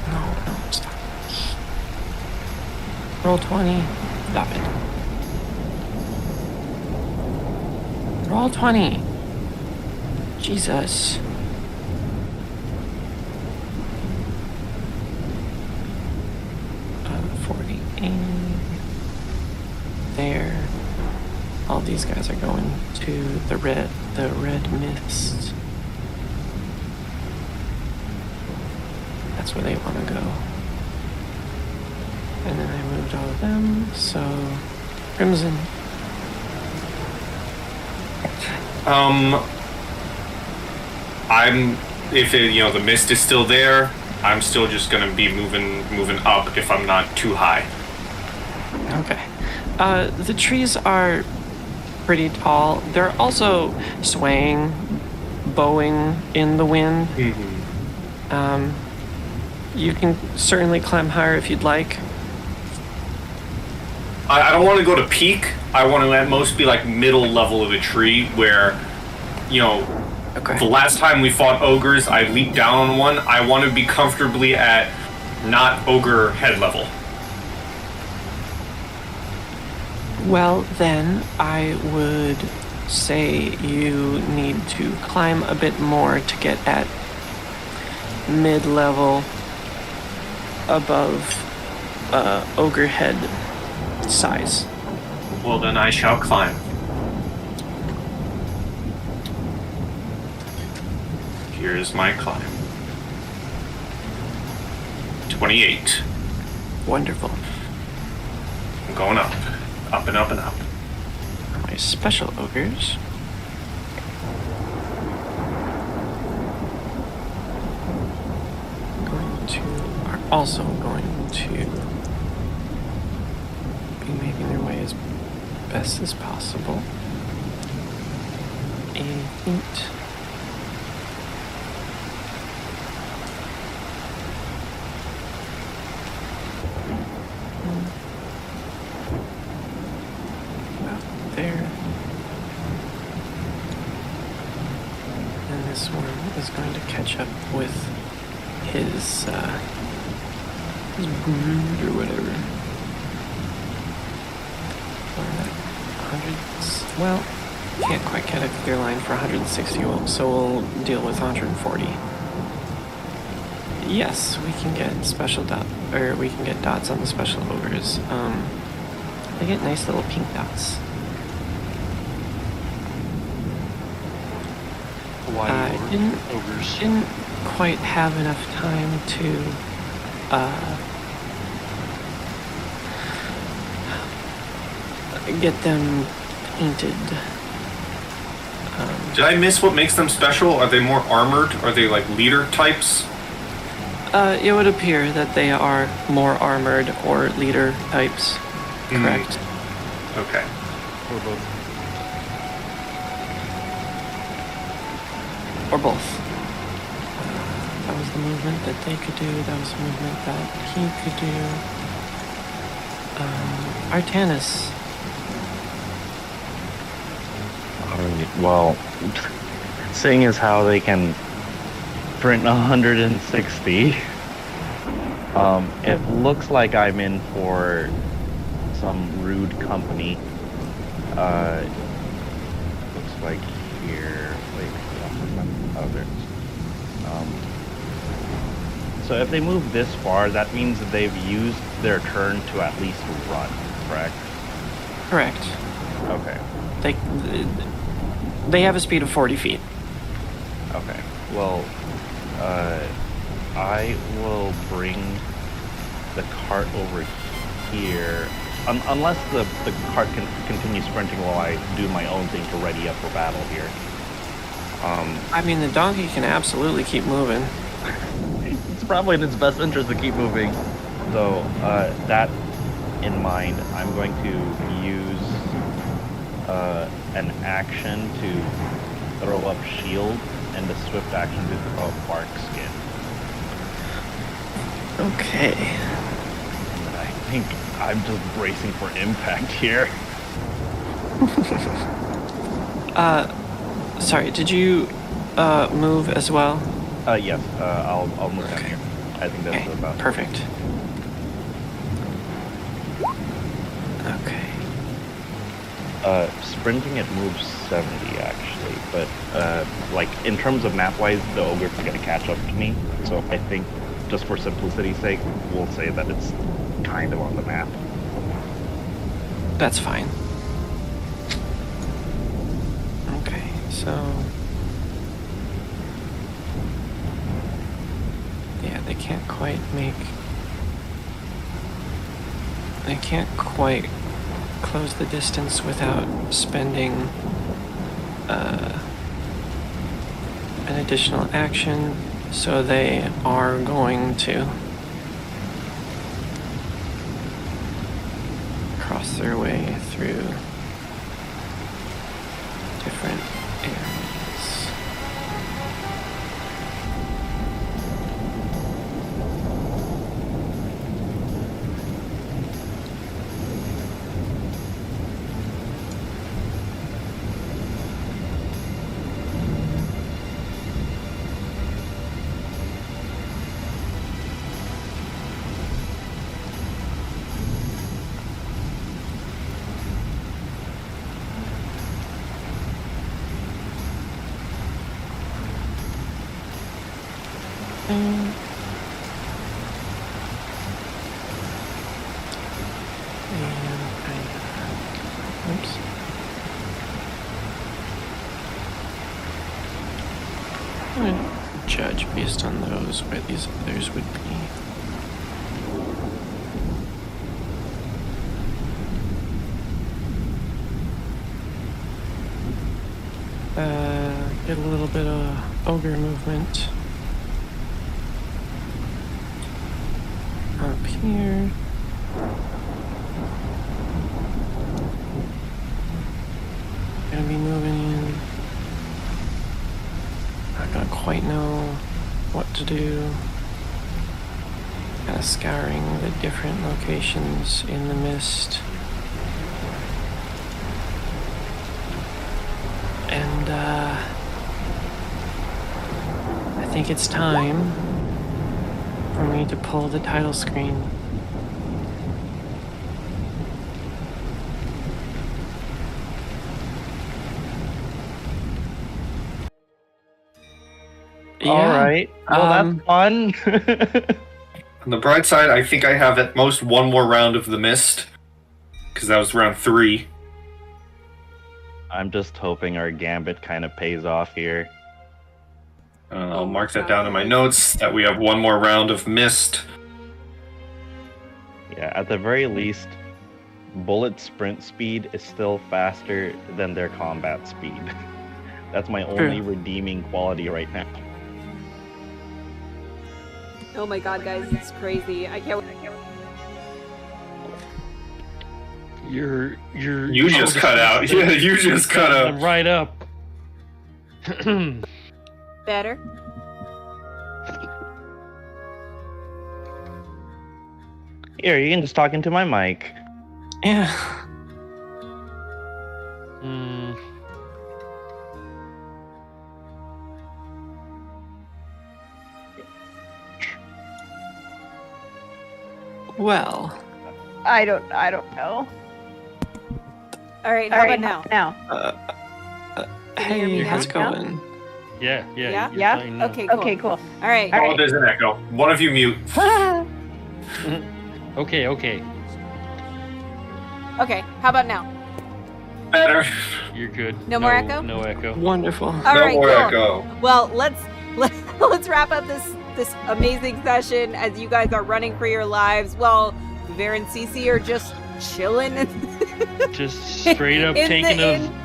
No, stop. Roll 20. Stop it. Roll 20. Jesus. There. All these guys are going to the red mist. That's where they want to go. And then I moved all of them, so Crimson. If the mist is still there, I'm still just gonna be moving up if I'm not too high. Okay. The trees are pretty tall. They're also swaying, bowing in the wind. Mm-hmm. You can certainly climb higher if you'd like. I don't want to go to peak. I want to at most be like middle level of a tree where, Okay. the last time we fought ogres, I leaped down on one. I want to be comfortably at not ogre head level. Well, then I would say you need to climb a bit more to get at mid-level above ogre head size. Well, then I shall climb. Here's my climb. 28. Wonderful. I'm going up. Up and up and up. My special ogres. Are also going to be making their way as best as possible. 8 feet. About there. And this one is going to catch up with his brood or whatever. Or that 100s. Well, can't quite get a clear line for 160, so we'll deal with 140. Yes, we can get special we can get dots on the special ogres. They get nice little pink dots. I didn't quite have enough time to get them painted. Did I miss what makes them special? Are they more armored? Are they like leader types? It would appear that they are more armored or leader types. Correct. Okay. Or both. Or both. That was the movement that they could do. That was the movement that he could do. Artanis. Well, seeing as how they can sprint 160. It looks like I'm in for some rude company. Looks like here. Wait, oh, there. So if they move this far, that means that they've used their turn to at least run, correct? Correct. Okay. They have a speed of 40 feet. Okay. Well, I will bring the cart over here. Unless the cart can continue sprinting while I do my own thing to ready up for battle here. I mean, the donkey can absolutely keep moving. It's probably in its best interest to keep moving. So, that in mind, I'm going to use an action to throw up shield and a swift action to throw up bark skin. Okay. And I think I'm just bracing for impact here. Sorry, did you move as well? Yes, I'll move down here. I think that's Okay, about perfect. Okay. Sprinting it moves 70 actually, but like in terms of map wise, the ogre's gonna catch up to me. So I think just for simplicity's sake, we'll say that it's kind of on the map. That's fine. Okay, so... yeah, they can't quite make... they can't quite close the distance without spending an additional action, so they are going to cross their way through different areas. Oops. I'm gonna judge based on those where these others would be. Get a little bit of ogre movement. Up here. Gonna be moving in. Not gonna quite know what to do. Kind of scouring the different locations in the mist. And I think it's time for me to pull the title screen. All right. Well, that's fun. On the bright side, I think I have at most one more round of the mist, because that was round 3. I'm just hoping our gambit kind of pays off here. I'll mark that down in my notes, that we have one more round of mist. Yeah, at the very least, bullet sprint speed is still faster than their combat speed. That's my only redeeming quality right now. Oh my god, guys, it's crazy. I can't. You just cut out. Yeah, you just cut out. Right up. Better? Here, you can just talk into my mic. Yeah. Well, I don't know. All right, how about now? Can you hear me hey, now? how's it going? Yeah. Yeah? Yeah? Fine now. Okay, cool. Okay, cool. All right. Oh, there's an echo. One of you mute. Okay. Okay, how about now? Better. You're good. No more echo? No echo. Wonderful. All right, more cool. echo. Well, let's wrap up this amazing session as you guys are running for your lives. Well, Ver and Cece are just chilling. Just straight up In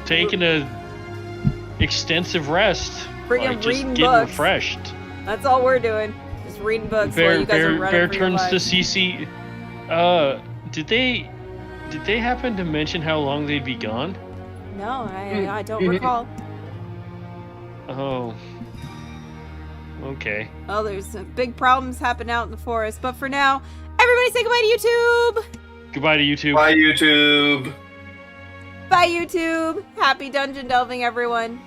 taking a extensive rest. Freaking Like, just reading getting books. refreshed. That's all we're doing. Just reading books while you guys are running Bear for your turns to lives. Cece. Did they happen to mention how long they'd be gone? No, I don't recall. Oh. Okay. Oh, there's some big problems happening out in the forest. But for now, everybody say goodbye to YouTube. Goodbye to YouTube. Bye, YouTube. Bye, YouTube. Happy dungeon delving, everyone.